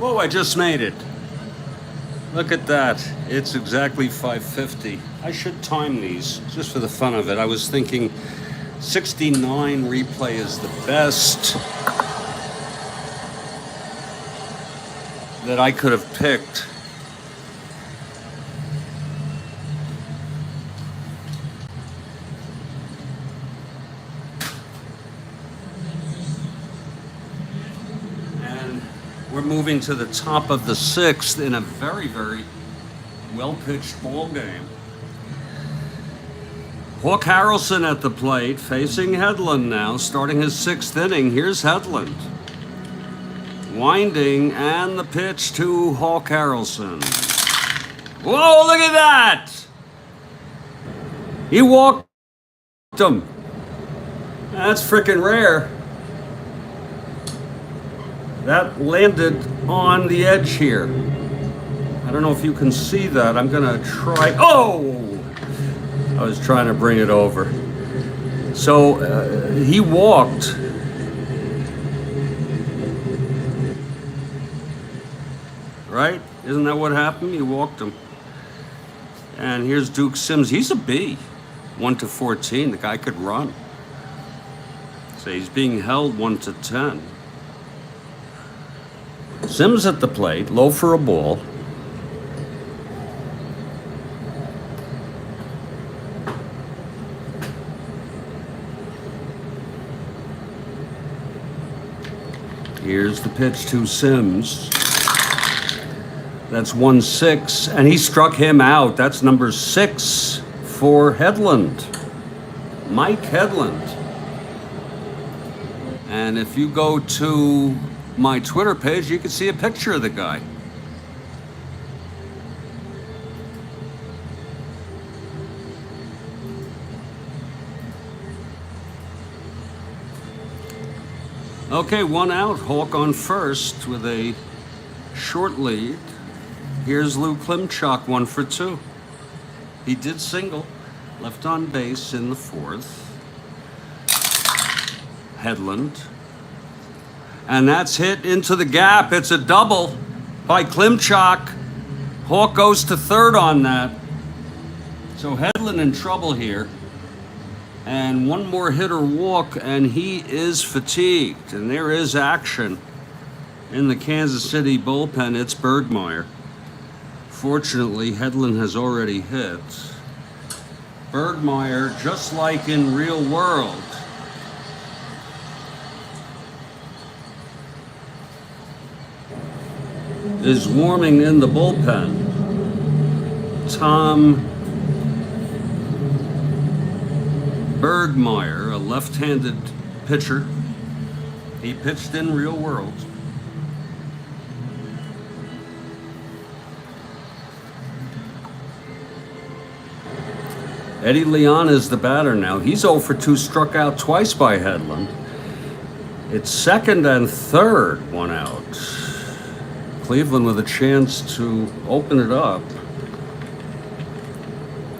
Whoa, I just made it. Look at that. It's exactly 5:50. I should time these just for the fun of it. I was thinking 69 replay is the best that I could have picked. And we're moving to the top of the sixth in a very, very well-pitched ball game. Hawk Harrelson at the plate, facing Hedlund now, starting his sixth inning. Here's Hedlund. Winding, and the pitch to Hawk Harrelson. Whoa, look at that! He walked him. That's freaking rare. That landed on the edge here. I don't know if you can see that. I'm gonna try. Oh! I was trying to bring it over. So he walked. Right? Isn't that what happened? He walked him. And here's Duke Sims. He's a B. 1-14. The guy could run. So he's being held 1-10. Sims at the plate, low for a ball. Here's the pitch to Sims. That's 1-6, and he struck him out. That's number 6 for Hedlund. Mike Hedlund. And if you go to my Twitter page, you can see a picture of the guy. Okay, 1 out. Hawk on first with a short lead. Here's Lou Klimchuk, 1 for 2. He did single, left on base in the 4th. Hedlund. And that's hit into the gap. It's a double by Klimchuk. Hawk goes to third on that. So Hedlund in trouble here. And one more hit or walk, and he is fatigued. And there is action in the Kansas City bullpen. It's Bergmeyer. Fortunately, Hedlund has already hit. Bergmeyer, just like in real world, is warming in the bullpen. Tom Bergmeyer, a left-handed pitcher. He pitched in real world. Eddie Leon is the batter now. He's 0 for 2, struck out twice by Hedlund. It's second and third, 1 out. Cleveland with a chance to open it up.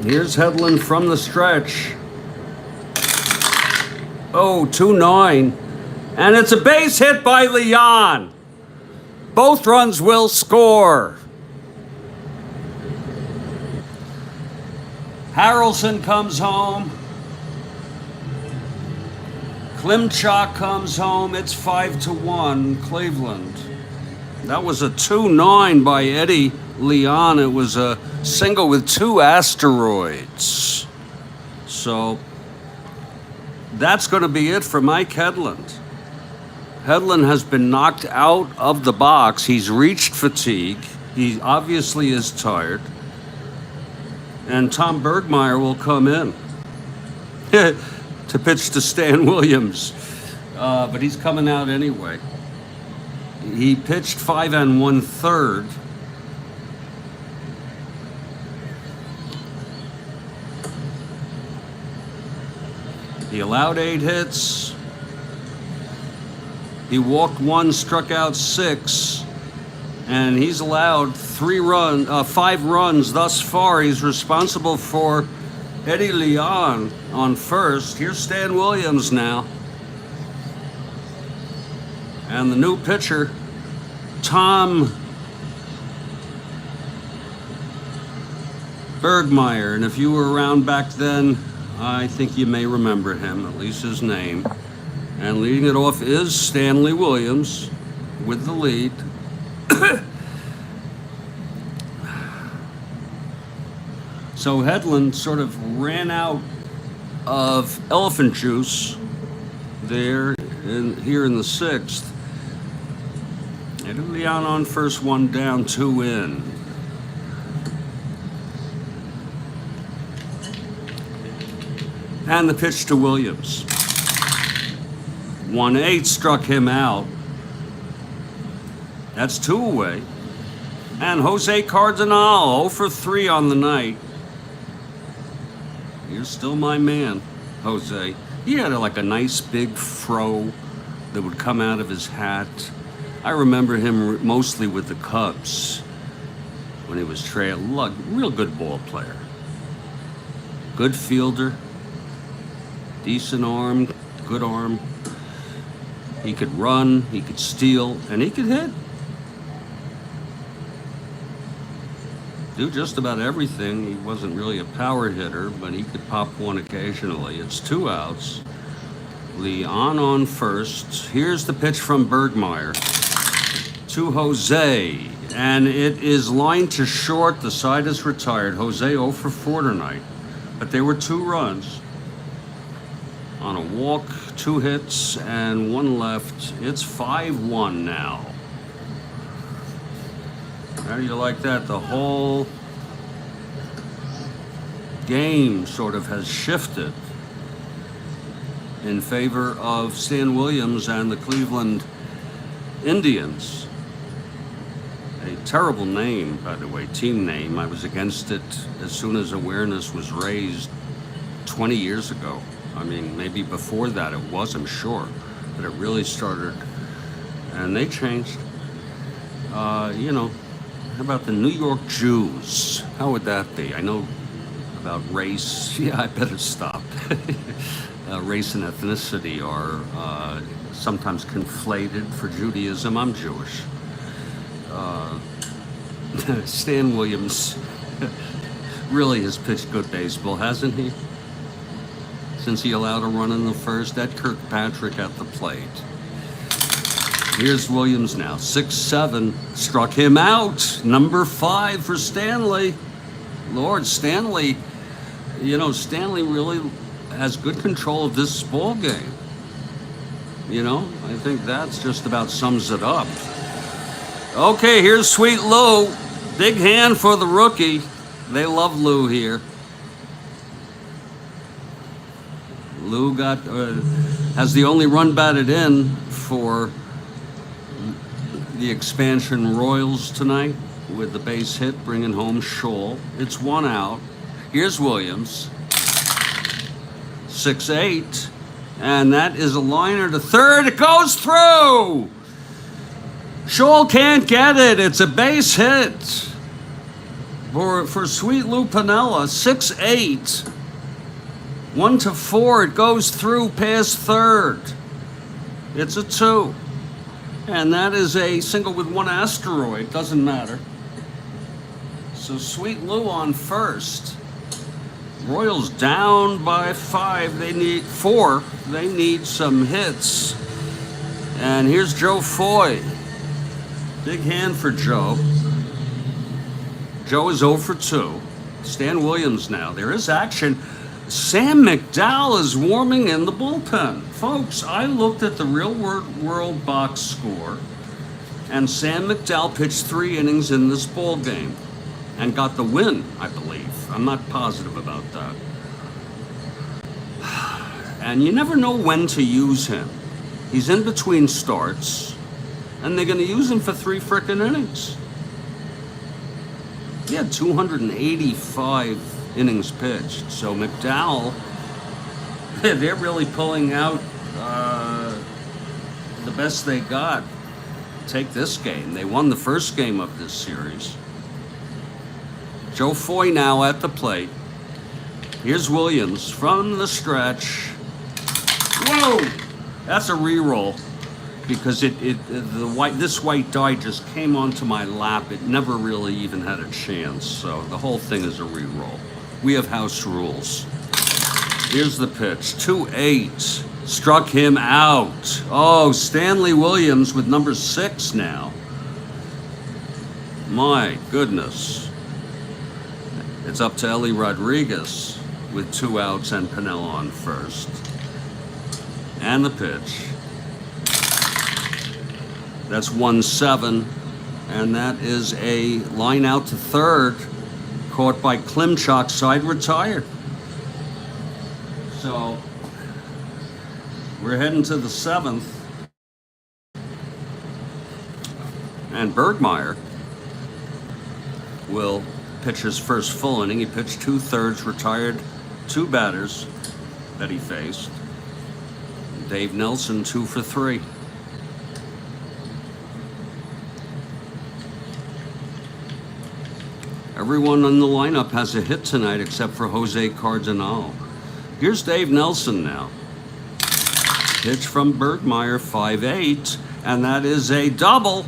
Here's Hedlund from the stretch. Oh, 2-9. And it's a base hit by Leon. Both runs will score. Harrelson comes home. Klimchuk comes home. It's 5-1, Cleveland. That was a 2-9 by Eddie Leon. It was a single with 2 asteroids. So that's going to be it for Mike Hedlund. Hedlund has been knocked out of the box. He's reached fatigue. He obviously is tired. And Tom Bergmeyer will come in to pitch to Stan Williams. But he's coming out anyway. He pitched 5 1/3. He allowed 8 hits. He walked 1, struck out 6. And he's allowed 5 runs thus far. He's responsible for Eddie Leon on first. Here's Stan Williams now. And the new pitcher, Tom Bergmeyer, and if you were around back then, I think you may remember him, at least his name. And leading it off is Stanley Williams with the lead. So Headland sort of ran out of elephant juice there here in the sixth. It'll be out on first, one down, two in. And the pitch to Williams. 1-8 struck him out. That's two away. And Jose Cardenal, 0 for 3 on the night. You're still my man, Jose. He had like a nice big fro that would come out of his hat. I remember him mostly with the Cubs when he was real good ball player. Good fielder. Decent arm, good arm. He could run, he could steal, and he could hit. Do just about everything. He wasn't really a power hitter, but he could pop one occasionally. It's 2 outs. Lee on first. Here's the pitch from Bergmeyer to Jose, and it is lined to short. The side is retired. Jose 0 for 4 tonight, but there were 2 runs. On a walk, 2 hits, and 1 left. It's 5-1 now. How do you like that? The whole game sort of has shifted in favor of Stan Williams and the Cleveland Indians. A terrible name, by the way, team name. I was against it as soon as awareness was raised 20 years ago. I mean, maybe before that it was, I'm sure, but it really started, and they changed. How about the New York Jews? How would that be? I know about race. Yeah, I better stop. Race and ethnicity are sometimes conflated for Judaism. I'm Jewish. Stan Williams really has pitched good baseball, hasn't he? Since he allowed a run in the first at Kirkpatrick at the plate. Here's Williams now, 6-7, struck him out. Number 5 for Stanley. Lord, Stanley, Stanley really has good control of this ball game. I think that's just about sums it up. Okay, here's Sweet Lou. Big hand for the rookie. They love Lou here. Lou has the only run batted in for the expansion Royals tonight with the base hit, bringing home Scholl. It's 1 out. Here's Williams. 6-8. And that is a liner to third. It goes through! Scholl can't get it. It's a base hit for Sweet Lou Piniella. 6-8. 1-4, it goes through past third. It's a 2. And that is a single with 1 asteroid, doesn't matter. So Sweet Lou on first. Royals down by 5, they need 4. They need some hits. And here's Joe Foy. Big hand for Joe. Joe is 0 for 2. Stan Williams now. There is action. Sam McDowell is warming in the bullpen. Folks, I looked at the Real World box score, and Sam McDowell pitched 3 innings in this ball game and got the win, I believe. I'm not positive about that. And you never know when to use him. He's in between starts, and they're going to use him for 3 frickin' innings. He had 285 innings pitched. So McDowell, they're really pulling out the best they got. Take this game. They won the first game of this series. Joe Foy now at the plate. Here's Williams from the stretch. Whoa! That's a re-roll. because this white die just came onto my lap. It never really even had a chance. So the whole thing is a re-roll. We have house rules. Here's the pitch. 2-8. Struck him out. Oh, Stanley Williams with number 6 now. My goodness. It's up to Ellie Rodriguez with 2 outs and Piniella on first. And the pitch. That's 1-7. And that is a line out to third. Caught by Klimchak, side retired. So we're heading to the 7th. And Bergmeyer will pitch his first full inning. He pitched 2/3, retired 2 batters that he faced. Dave Nelson, 2 for 3. Everyone in the lineup has a hit tonight except for Jose Cardinal. Here's Dave Nelson now. Pitch from Bergmeyer, 5-8, and that is a double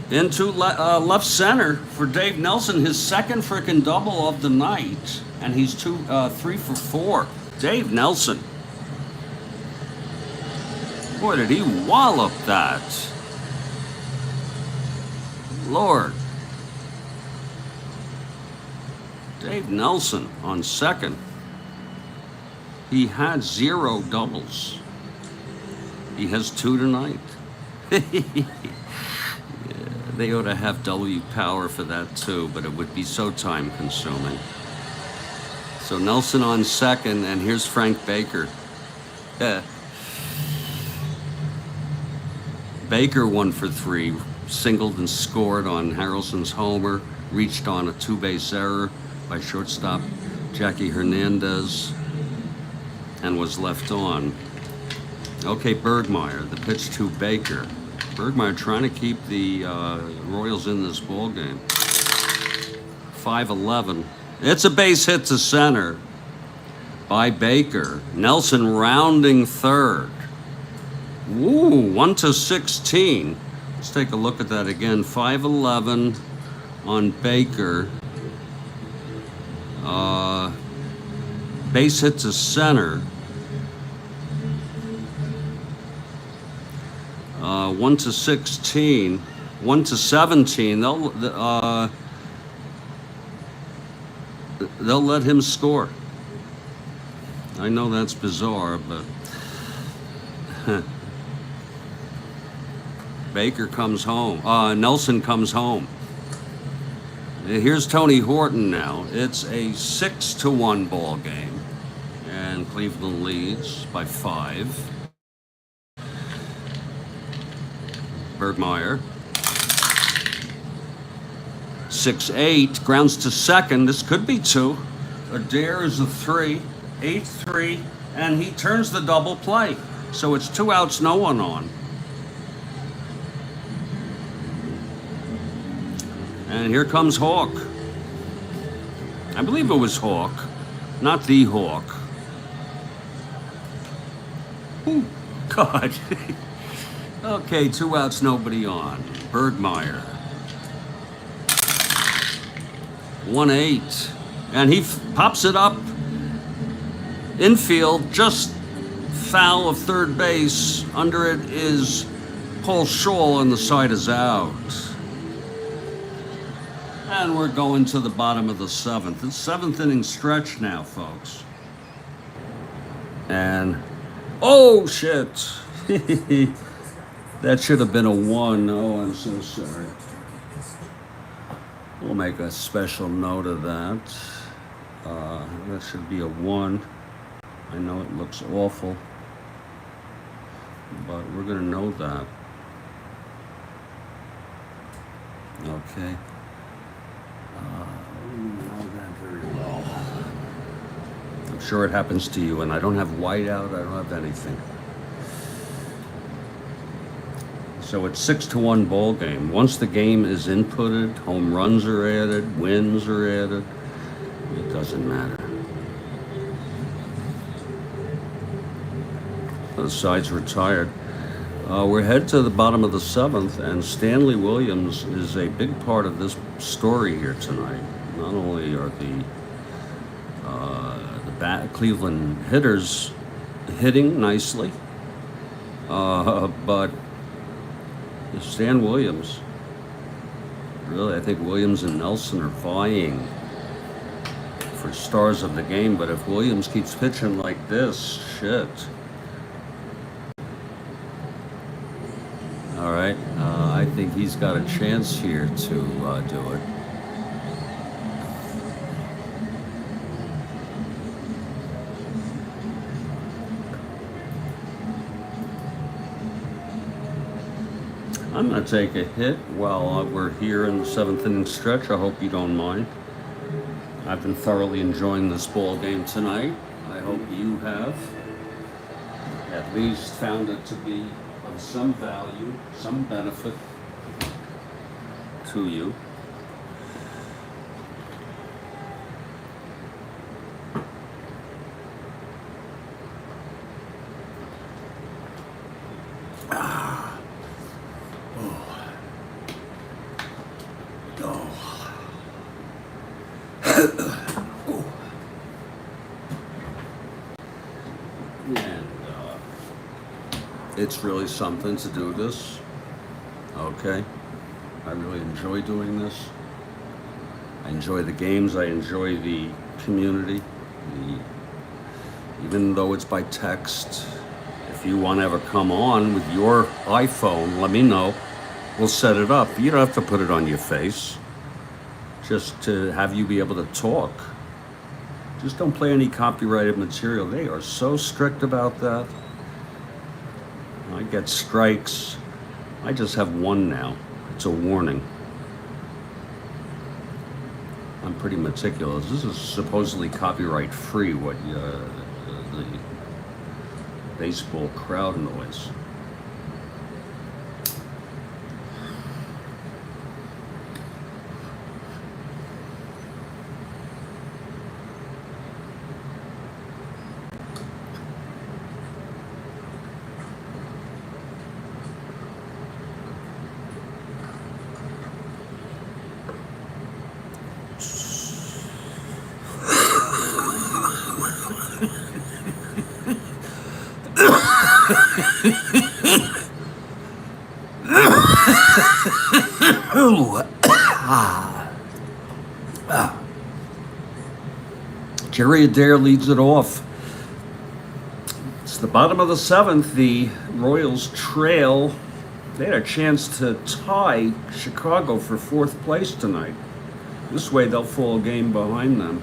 into left center for Dave Nelson, his second frickin' double of the night, and he's 3 for 4. Dave Nelson. Boy, did he wallop that. Lord. Dave Nelson on second. He had 0 doubles. He has 2 tonight. Yeah, they ought to have W Power for that too, but it would be so time consuming. So Nelson on second, and here's Frank Baker. Baker 1 for 3, singled and scored on Harrelson's homer, reached on a 2-base error by shortstop Jackie Hernandez, and was left on. Okay, Bergmeyer, the pitch to Baker. Bergmeyer trying to keep the Royals in this ball game. 5-11. It's a base hit to center by Baker. Nelson rounding third. Ooh, 1-16. Let's take a look at that again. 5-11 on Baker. Base hit to center. 1-16, 1-17. They'll let him score. I know that's bizarre, but Baker comes home. Nelson comes home. Here's Tony Horton now. It's a 6-1 ball game, and Cleveland leads by 5. Bergmeyer. 6-8, grounds to second. This could be 2. Adair is a 3, 8-3, and he turns the double play. So it's 2 outs, no one on. And here comes Hawk. I believe it was Hawk, not the Hawk. Ooh, God. Okay, 2 outs, nobody on. Bergmeyer. 1-8. And he pops it up infield, just foul of third base. Under it is Paul Scholl, and the side is out. And we're going to the bottom of the 7th. It's 7th inning stretch now, folks. And, oh, shit. That should have been a 1. Oh, I'm so sorry. We'll make a special note of that. That should be a 1. I know it looks awful, but we're going to know that. Okay. Know that very well. I'm sure it happens to you, and I don't have white out. I don't have anything. So it's 6-1 ball game. Once the game is inputted, home runs are added, wins are added. It doesn't matter. The side's retired. We're headed to the bottom of the seventh, and Stanley Williams is a big part of this story here tonight. Not only are the Cleveland hitters hitting nicely, but Stan Williams, really, I think Williams and Nelson are vying for stars of the game. But if Williams keeps pitching like this, shit. All right, I think he's got a chance here to do it. I'm going to take a hit while we're here in the seventh inning stretch. I hope you don't mind. I've been thoroughly enjoying this ball game tonight. I hope you have at least found it to be of some value, some benefit to you. It's really something to do this. Okay, I really enjoy doing this. I enjoy the games. I enjoy the community. Even though it's by text, if you want to ever come on with your iPhone, let me know. We'll set it up. You don't have to put it on your face. Just to have you be able to talk. Just don't play any copyrighted material. They are so strict about that. I get strikes. I just have one now. It's a warning. I'm pretty meticulous. This is supposedly copyright free, what the baseball crowd noise. Jerry Adair leads it off. It's the bottom of the seventh. The Royals trail. They had a chance to tie Chicago for fourth place tonight. This way they'll fall a game behind them.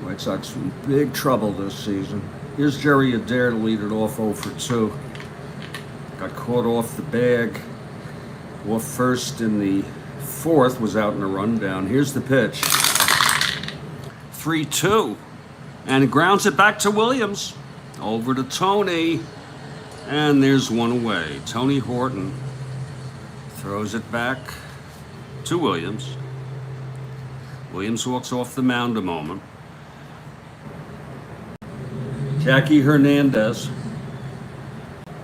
White Sox in big trouble this season. Here's Jerry Adair to lead it off 0 for 2. Got caught off the bag. Off first in the fourth, was out in a rundown. Here's the pitch. 3-2. And it grounds it back to Williams. Over to Tony. And there's one away. Tony Horton throws it back to Williams. Williams walks off the mound a moment. Jackie Hernandez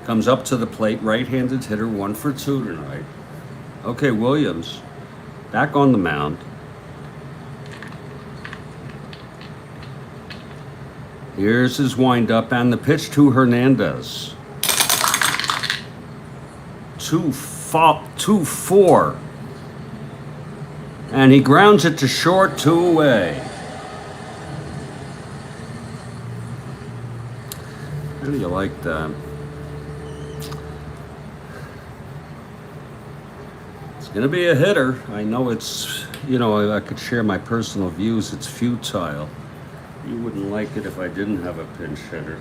comes up to the plate, right-handed hitter, 1 for 2 tonight. Okay, Williams back on the mound. Here's his windup and the pitch to Hernandez. 2-4. And he grounds it to short, 2 away. How do you like that? It's going to be a hitter. I know it's, I could share my personal views. It's futile. You wouldn't like it if I didn't have a pinch hitter.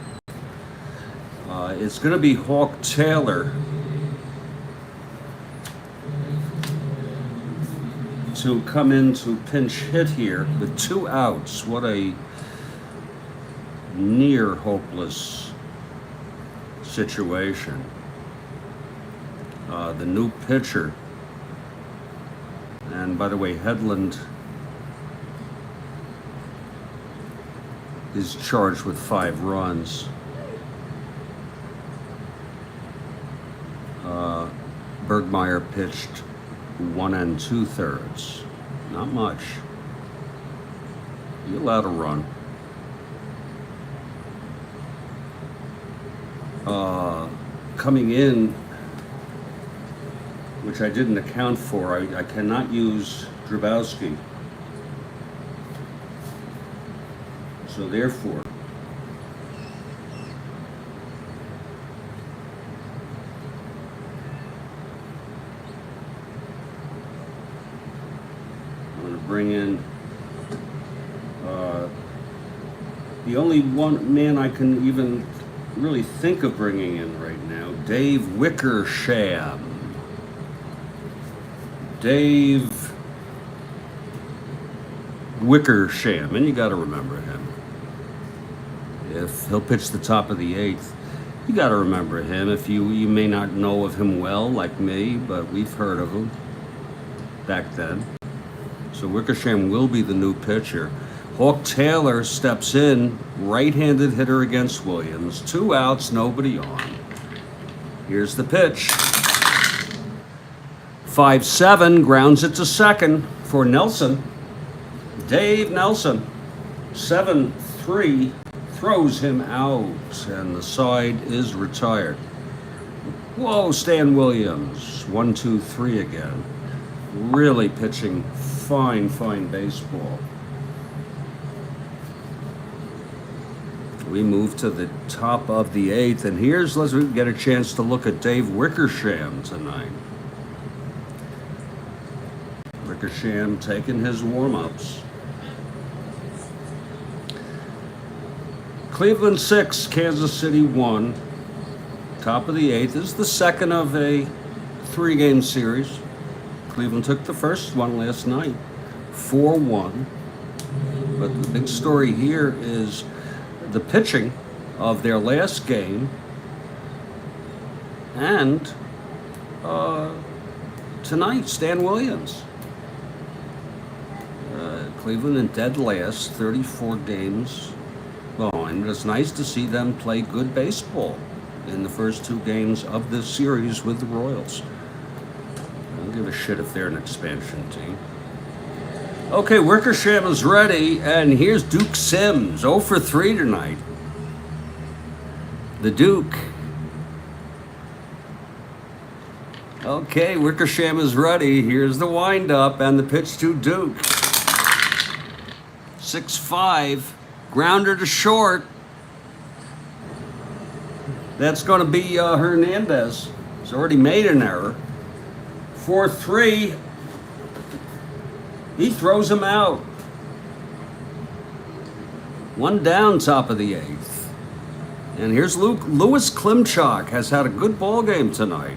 It's going to be Hawk Taylor to come in to pinch hit here with 2 outs. What a near hopeless situation. The new pitcher, and by the way, Headland is charged with 5 runs. Bergmeyer pitched 1 2/3. Not much. You allowed a run. Coming in, which I didn't account for, I cannot use Drabowski. So therefore, I'm going to bring in the only one man I can even really think of bringing in right now, Dave Wickersham. Dave Wickersham, and you got to remember him. If he'll pitch the top of the 8th, you got to remember him. If you may not know of him well, like me, but we've heard of him back then. So Wickersham will be the new pitcher. Hawk Taylor steps in, right-handed hitter against Williams. 2 outs, nobody on. Here's the pitch. 5-7, grounds it to second for Nelson. Dave Nelson, 7-3, throws him out, and the side is retired. Whoa, Stan Williams, 1-2-3 again. Really pitching fine baseball. We move to the top of the 8th, and let's get a chance to look at Dave Wickersham tonight. Wickersham taking his warm-ups. Cleveland 6, Kansas City 1. Top of the 8th. This is the second of a 3-game series. Cleveland took the first one last night, 4-1. But the big story here is the pitching of their last game, and tonight, Stan Williams. Cleveland in dead last, 34 games. Well, and it's nice to see them play good baseball in the first 2 games of this series with the Royals. I don't give a shit if they're an expansion team. Okay, Wickersham is ready, and here's Duke Sims, 0 for 3 tonight. The Duke. Okay, Wickersham is ready. Here's the windup and the pitch to Duke. 6-5, grounder to short. That's going to be Hernandez. He's already made an error. 4-3. He throws him out. 1 down, top of the 8th. And here's Lewis Klimchak has had a good ball game tonight.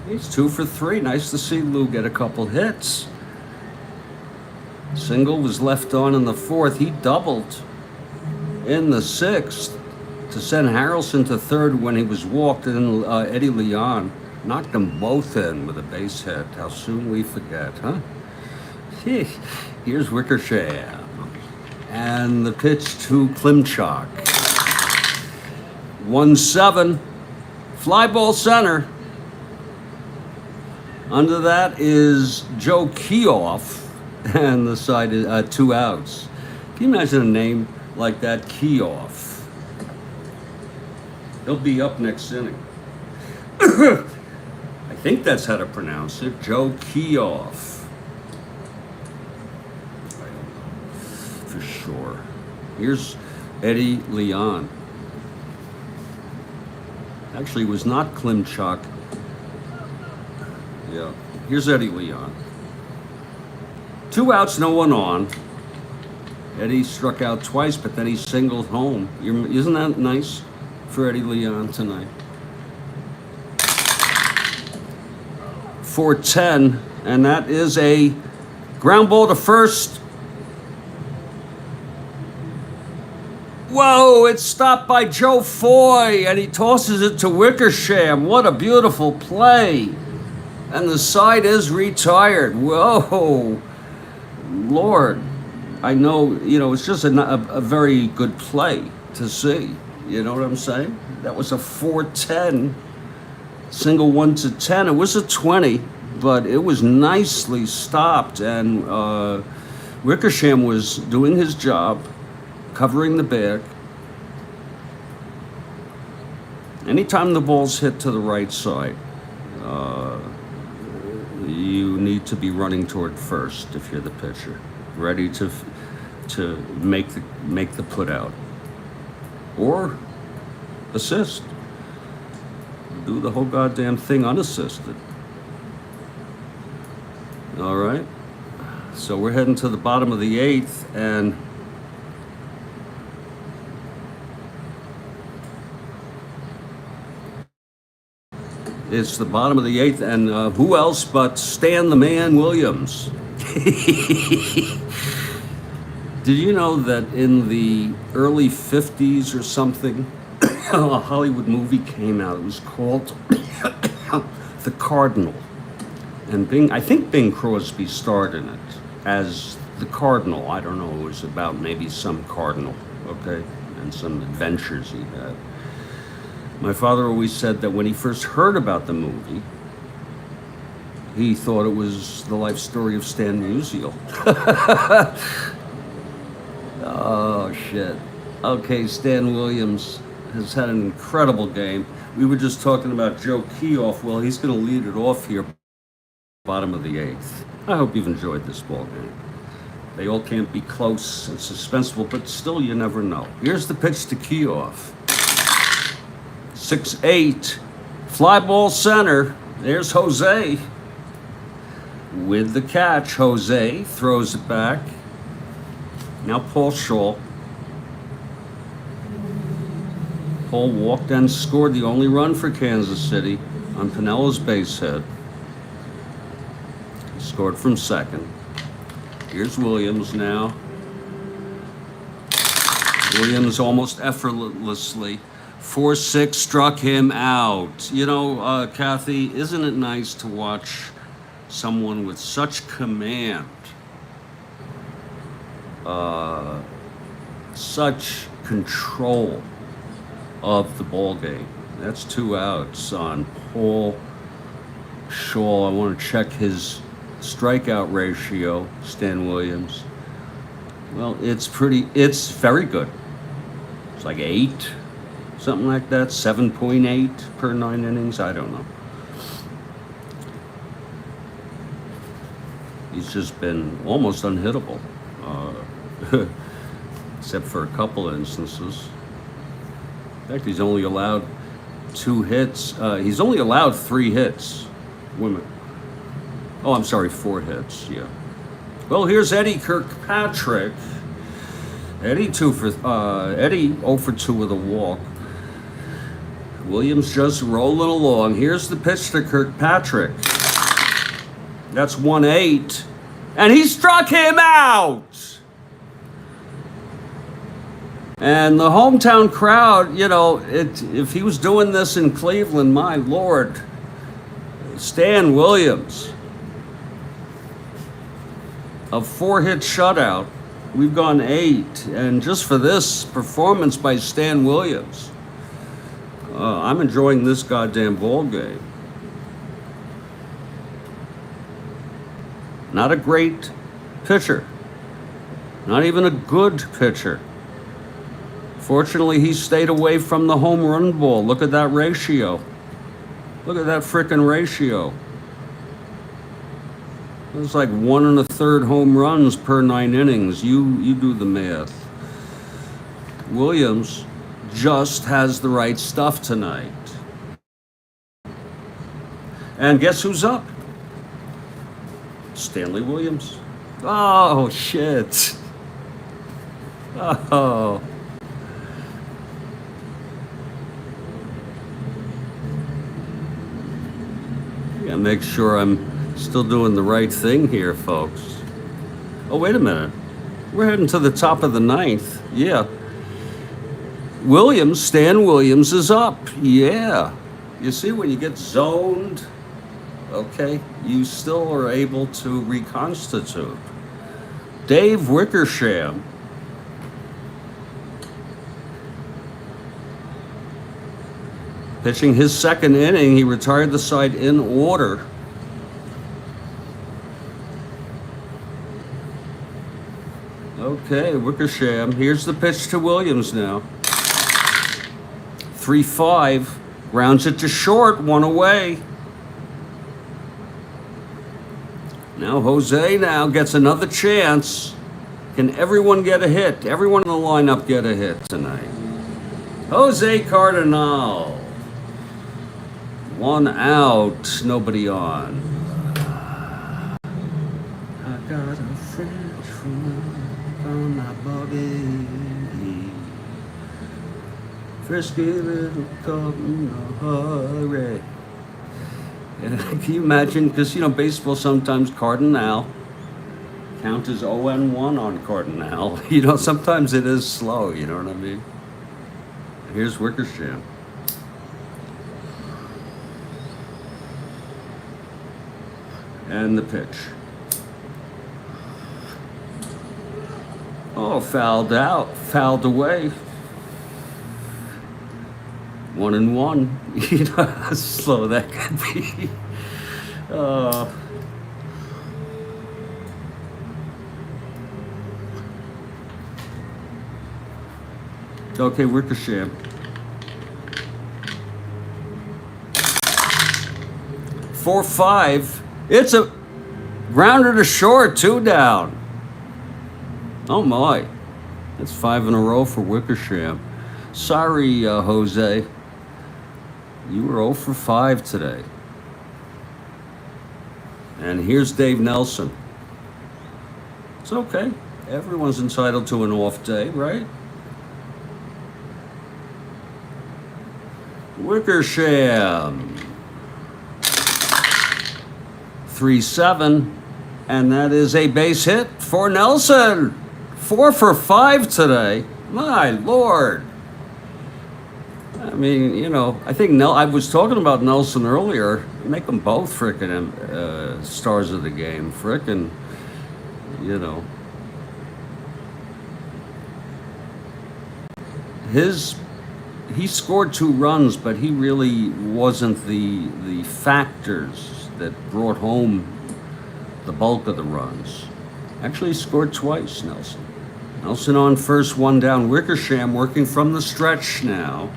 He's 2 for 3. Nice to see Lou get a couple hits. Single was left on in the 4th. He doubled in the 6th to send Harrelson to 3rd when he was walked, and Eddie Leon knocked them both in with a base hit. How soon we forget, huh? Here's Wickersham. And the pitch to Klimchak. 1-7. Fly ball center. Under that is Joe Keough. And the side is 2 outs. Can you imagine a name like that, Keough? He'll be up next inning. I think that's how to pronounce it. Joe Keough. For sure. Here's Eddie Leon. Actually, it was not Klimchak. Yeah. Here's Eddie Leon. 2 outs, no one on. Eddie struck out twice, but then he singled home. Isn't that nice for Eddie Leon tonight? 4-10, and that is a ground ball to first. Whoa, it's stopped by Joe Foy, and he tosses it to Wickersham. What a beautiful play. And the side is retired. Whoa, Lord. I know, it's just a very good play to see. You know what I'm saying? That was a 4-10 Single 1-10. It was a 20, but it was nicely stopped, and Wickersham was doing his job, covering the bag. Anytime the ball's hit to the right side, you need to be running toward first if you're the pitcher, ready to make the put out or assist. Do the whole goddamn thing unassisted. All right. So we're heading to the bottom of the 8th, and it's the bottom of the 8th, and who else but Stan the Man Williams? Did you know that in the early 50s or something, a Hollywood movie came out? It was called The Cardinal. And I think Bing Crosby starred in it as the Cardinal. I don't know, it was about maybe some cardinal, okay, and some adventures he had. My father always said that when he first heard about the movie, he thought it was the life story of Stan Musial. Oh, shit. Okay, Stan Williams has had an incredible game. We were just talking about Joe Keough. Well, he's going to lead it off here, bottom of the 8th. I hope you've enjoyed this ball game. They all can't be close and suspenseful, but still you never know. Here's the pitch to Keough. 6-8, fly ball center. There's Jose with the catch. Jose throws it back. Now Paul Shaw. Paul walked and scored the only run for Kansas City on Pinella's base hit. He scored from second. Here's Williams now. Williams almost effortlessly. 4-6 struck him out. You know, Kathy, isn't it nice to watch someone with such command, such control of the ball game? That's 2 outs on Paul Shaw. I want to check his strikeout ratio, Stan Williams. Well, it's very good. It's like 8. Something like that, 7.8 per 9 innings. I don't know. He's just been almost unhittable, except for a couple of instances. In fact, he's only allowed 2 hits. He's only allowed 3 hits. Women. Oh, I'm sorry, 4 hits. Yeah. Well, here's Eddie Kirkpatrick. Eddie 0 for 2 with a walk. Williams just rolling along. Here's the pitch to Kirkpatrick. That's 1-8. And he struck him out! And the hometown crowd, you know, if he was doing this in Cleveland, my Lord, Stan Williams, a 4-hit shutout. We've gone 8. And just for this performance by Stan Williams, I'm enjoying this goddamn ball game. Not a great pitcher. Not even a good pitcher. Fortunately, he stayed away from the home run ball. Look at that ratio. Look at that frickin' ratio. It's like 1 1/3 home runs per 9 innings. You do the math. Williams just has the right stuff tonight. And guess who's up? Stanley Williams. Oh, shit. Oh. Yeah, make sure I'm still doing the right thing here, folks. Oh, wait a minute. We're heading to the top of the 9th. Yeah. Stan Williams is up. Yeah. You see, when you get zoned, okay, you still are able to reconstitute. Dave Wickersham. Pitching his second inning, he retired the side in order. Okay, Wickersham. Here's the pitch to Williams now. 3-5. Grounds it to short, one away. Now Jose now gets another chance. Can everyone get a hit? Everyone in the lineup get a hit tonight. Jose Cardinal. One out, nobody on. I got a French fry on my body. Frisky little cop in a hurry. Can you imagine? Because, baseball sometimes Cardinal. Count as 0-1 on Cardinal. Sometimes it is slow, you know what I mean? Here's Wickersham. And the pitch. Oh, fouled out, fouled away. 1-1. How slow that could be. Okay, Wickersham. 4-5. It's a grounder to short, 2 down. Oh my. That's 5 in a row for Wickersham. Sorry, Jose. You were 0 for 5 today. And here's Dave Nelson. It's okay. Everyone's entitled to an off day, right? Wickersham. 3-7. And that is a base hit for Nelson. 4 for 5 today. My Lord. I mean, I think I was talking about Nelson earlier. Make them both frickin' stars of the game. Frickin', he scored 2 runs, but he really wasn't the factors that brought home the bulk of the runs. Actually, he scored twice, Nelson. Nelson on first, 1 down. Wickersham working from the stretch now.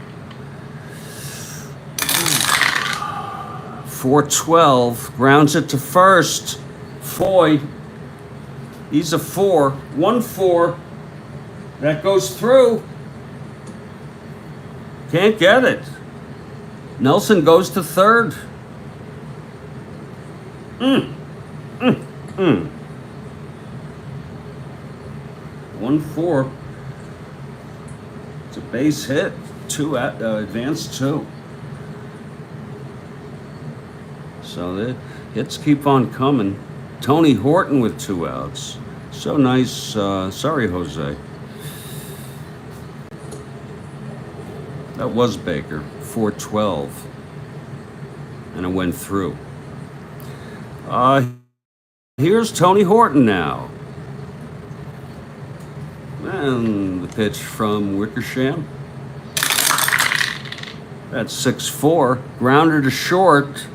4-12, grounds it to first. Foy, he's a 4, 1-4. That goes through. Can't get it. Nelson goes to third. 1-4. It's a base hit. 2 advanced 2. So the hits keep on coming. Tony Horton with 2 outs. So nice. Sorry, Jose. That was Baker. 4-12. And it went through. Here's Tony Horton now. And the pitch from Wickersham. That's 6-4. Grounder to short.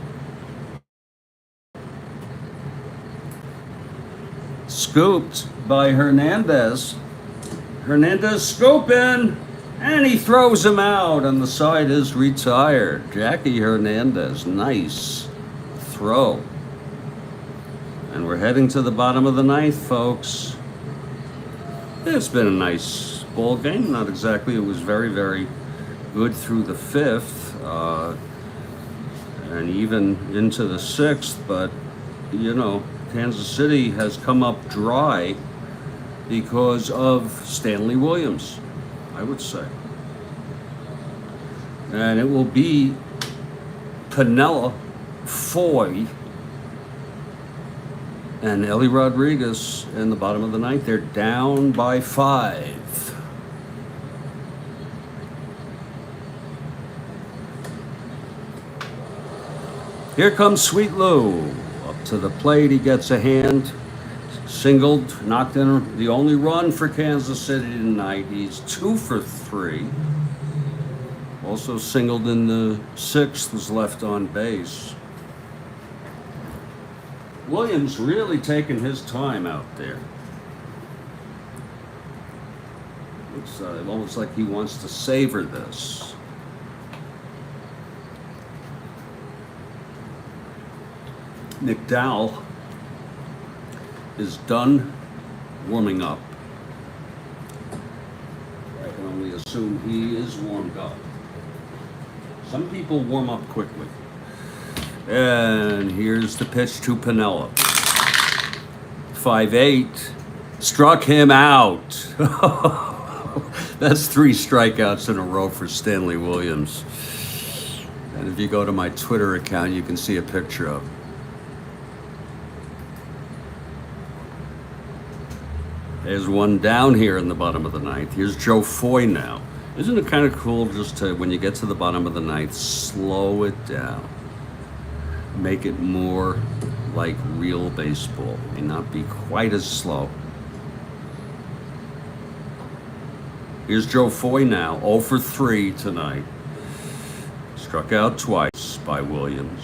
Scooped by Hernandez. Hernandez scooping, and he throws him out, and the side is retired. Jackie Hernandez, nice throw. And we're heading to the bottom of the 9th, folks. It's been a nice ball game. Not exactly. It was very, very good through the 5th, and even into the 6th, but Kansas City has come up dry because of Stanley Williams, I would say. And it will be Pinella, Foy, and Ellie Rodriguez in the bottom of the 9th. They're down by 5. Here comes Sweet Lou. Up to the plate, he gets a hand. Singled, knocked in the only run for Kansas City tonight. He's 2 for 3. Also singled in the sixth, was left on base. Williams really taking his time out there. Looks almost like he wants to savor this. McDowell is done warming up. I can only assume he is warmed up. Some people warm up quickly. And here's the pitch to Piniella. 5-8. Struck him out. That's 3 strikeouts in a row for Stanley Williams. And if you go to my Twitter account, you can see a picture of him. There's one down here in the bottom of the ninth. Here's Joe Foy now. Isn't it kind of cool just to, when you get to the bottom of the ninth, slow it down? Make it more like real baseball. May not be quite as slow. Here's Joe Foy now, 0 for 3 tonight. Struck out twice by Williams.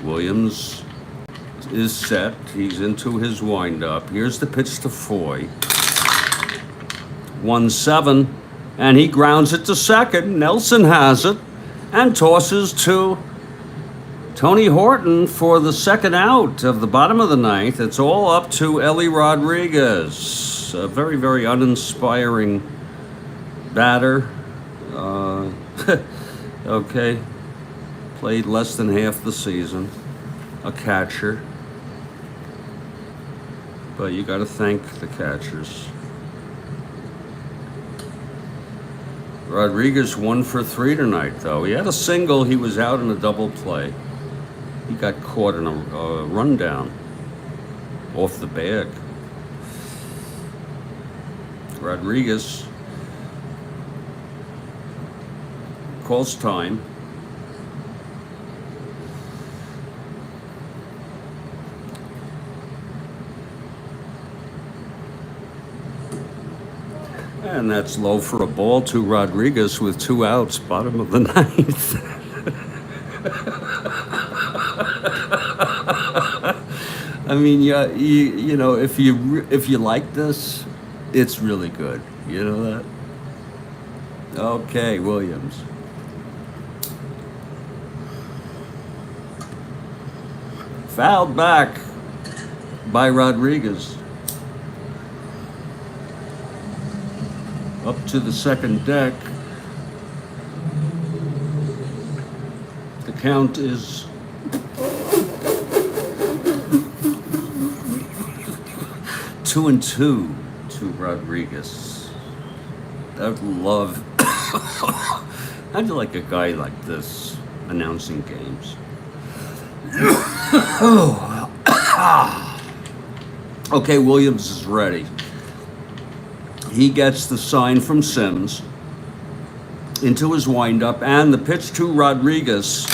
Williams is set. He's into his windup. Here's the pitch to Foy. 1-7, and he grounds it to second. Nelson has it and tosses to Tony Horton for the second out of the bottom of the ninth. It's all up to Ellie Rodriguez. A very, very uninspiring batter. Okay. Played less than half the season. A catcher. But you got to thank the catchers. Rodriguez 1 for 3 tonight, though. He had a single. He was out in a double play. He got caught in a rundown off the bag. Rodriguez calls time. And that's low for a ball to Rodriguez with 2 outs, bottom of the ninth. I mean, yeah, you know, if you like this, it's really good. You know that? Okay, Williams. Fouled back by Rodriguez. Up to the second deck. The count is 2-2 to Rodriguez. I'd love. I'd like a guy like this announcing games. Okay, Williams is ready. He gets the sign from Sims into his windup, and the pitch to Rodriguez.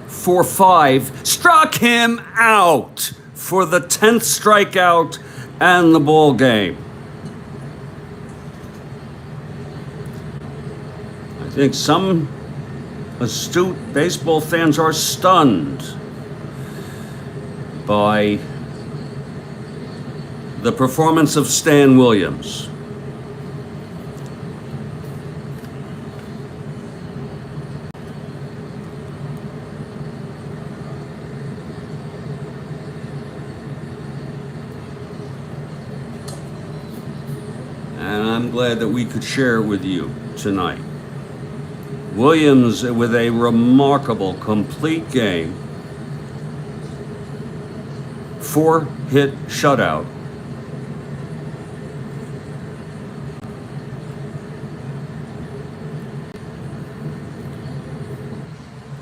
4-5, struck him out for the 10th strikeout and the ball game. I think some astute baseball fans are stunned by the performance of Stan Williams. And I'm glad that we could share it with you tonight. Williams with a remarkable, complete game. 4-hit shutout.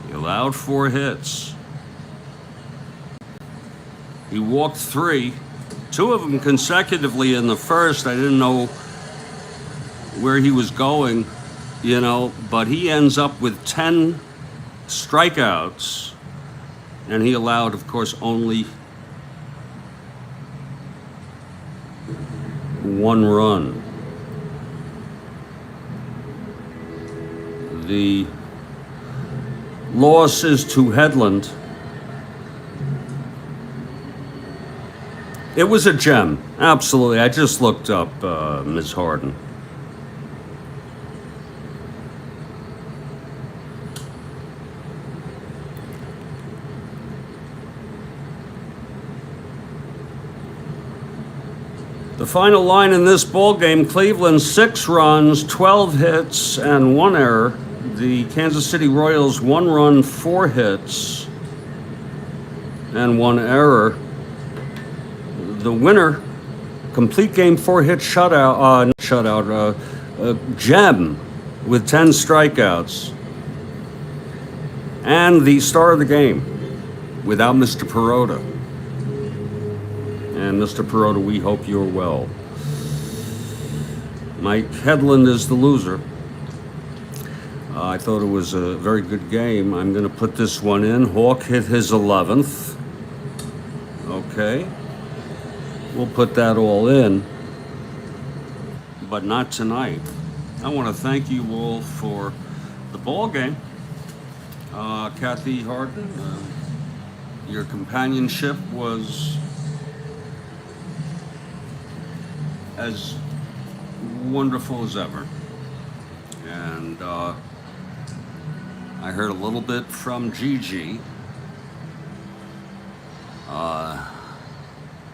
He allowed 4 hits. He walked 3, 2 of them consecutively in the first. I didn't know where he was going, you know, but he ends up with 10 strikeouts, and he allowed, of course, only 1 run. The loss is to Headland. It was a gem, absolutely. I just looked up Ms. Harden. The final line in this ball game, Cleveland 6 runs, 12 hits, and 1 error. The Kansas City Royals 1 run, 4 hits, and 1 error. The winner, complete game 4-hit shutout, gem with 10 strikeouts. And the star of the game, without Mr. Perota. And Mr. Perota, we hope you're well. Mike Headland is the loser. I thought it was a very good game. I'm going to put this one in. Hawk hit his 11th. Okay. We'll put that all in. But not tonight. I want to thank you all for the ball game. Kathy Harden, your companionship was as wonderful as ever. And I heard a little bit from Gigi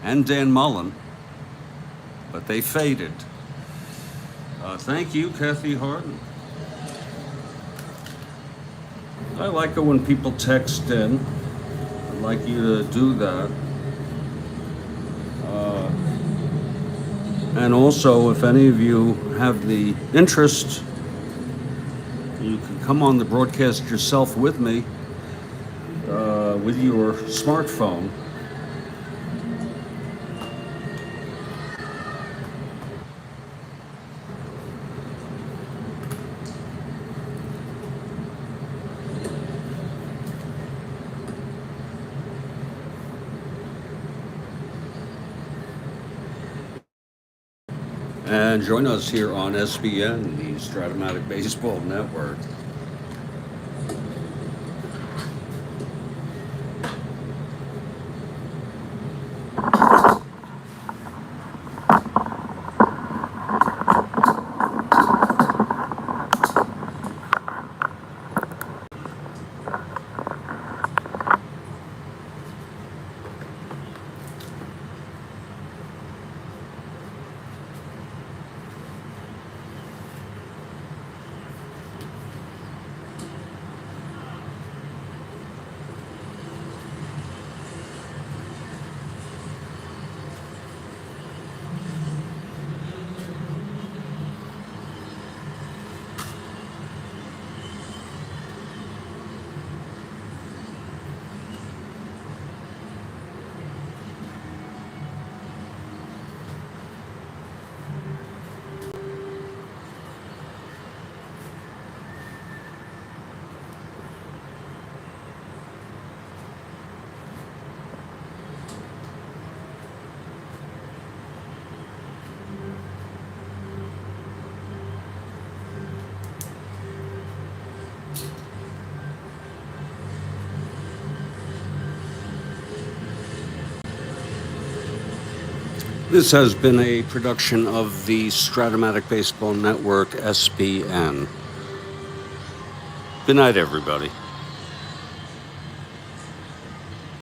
and Dan Mullen, but they faded. Thank you, Kathy Harden. I like it when people text in. I'd like you to do that. And also, if any of you have the interest, you can come on the broadcast yourself with me with your smartphone. And join us here on SBN, the Strat-O-Matic Baseball Network. This has been a production of the Strat-O-Matic Baseball Network, SBN. Good night, everybody.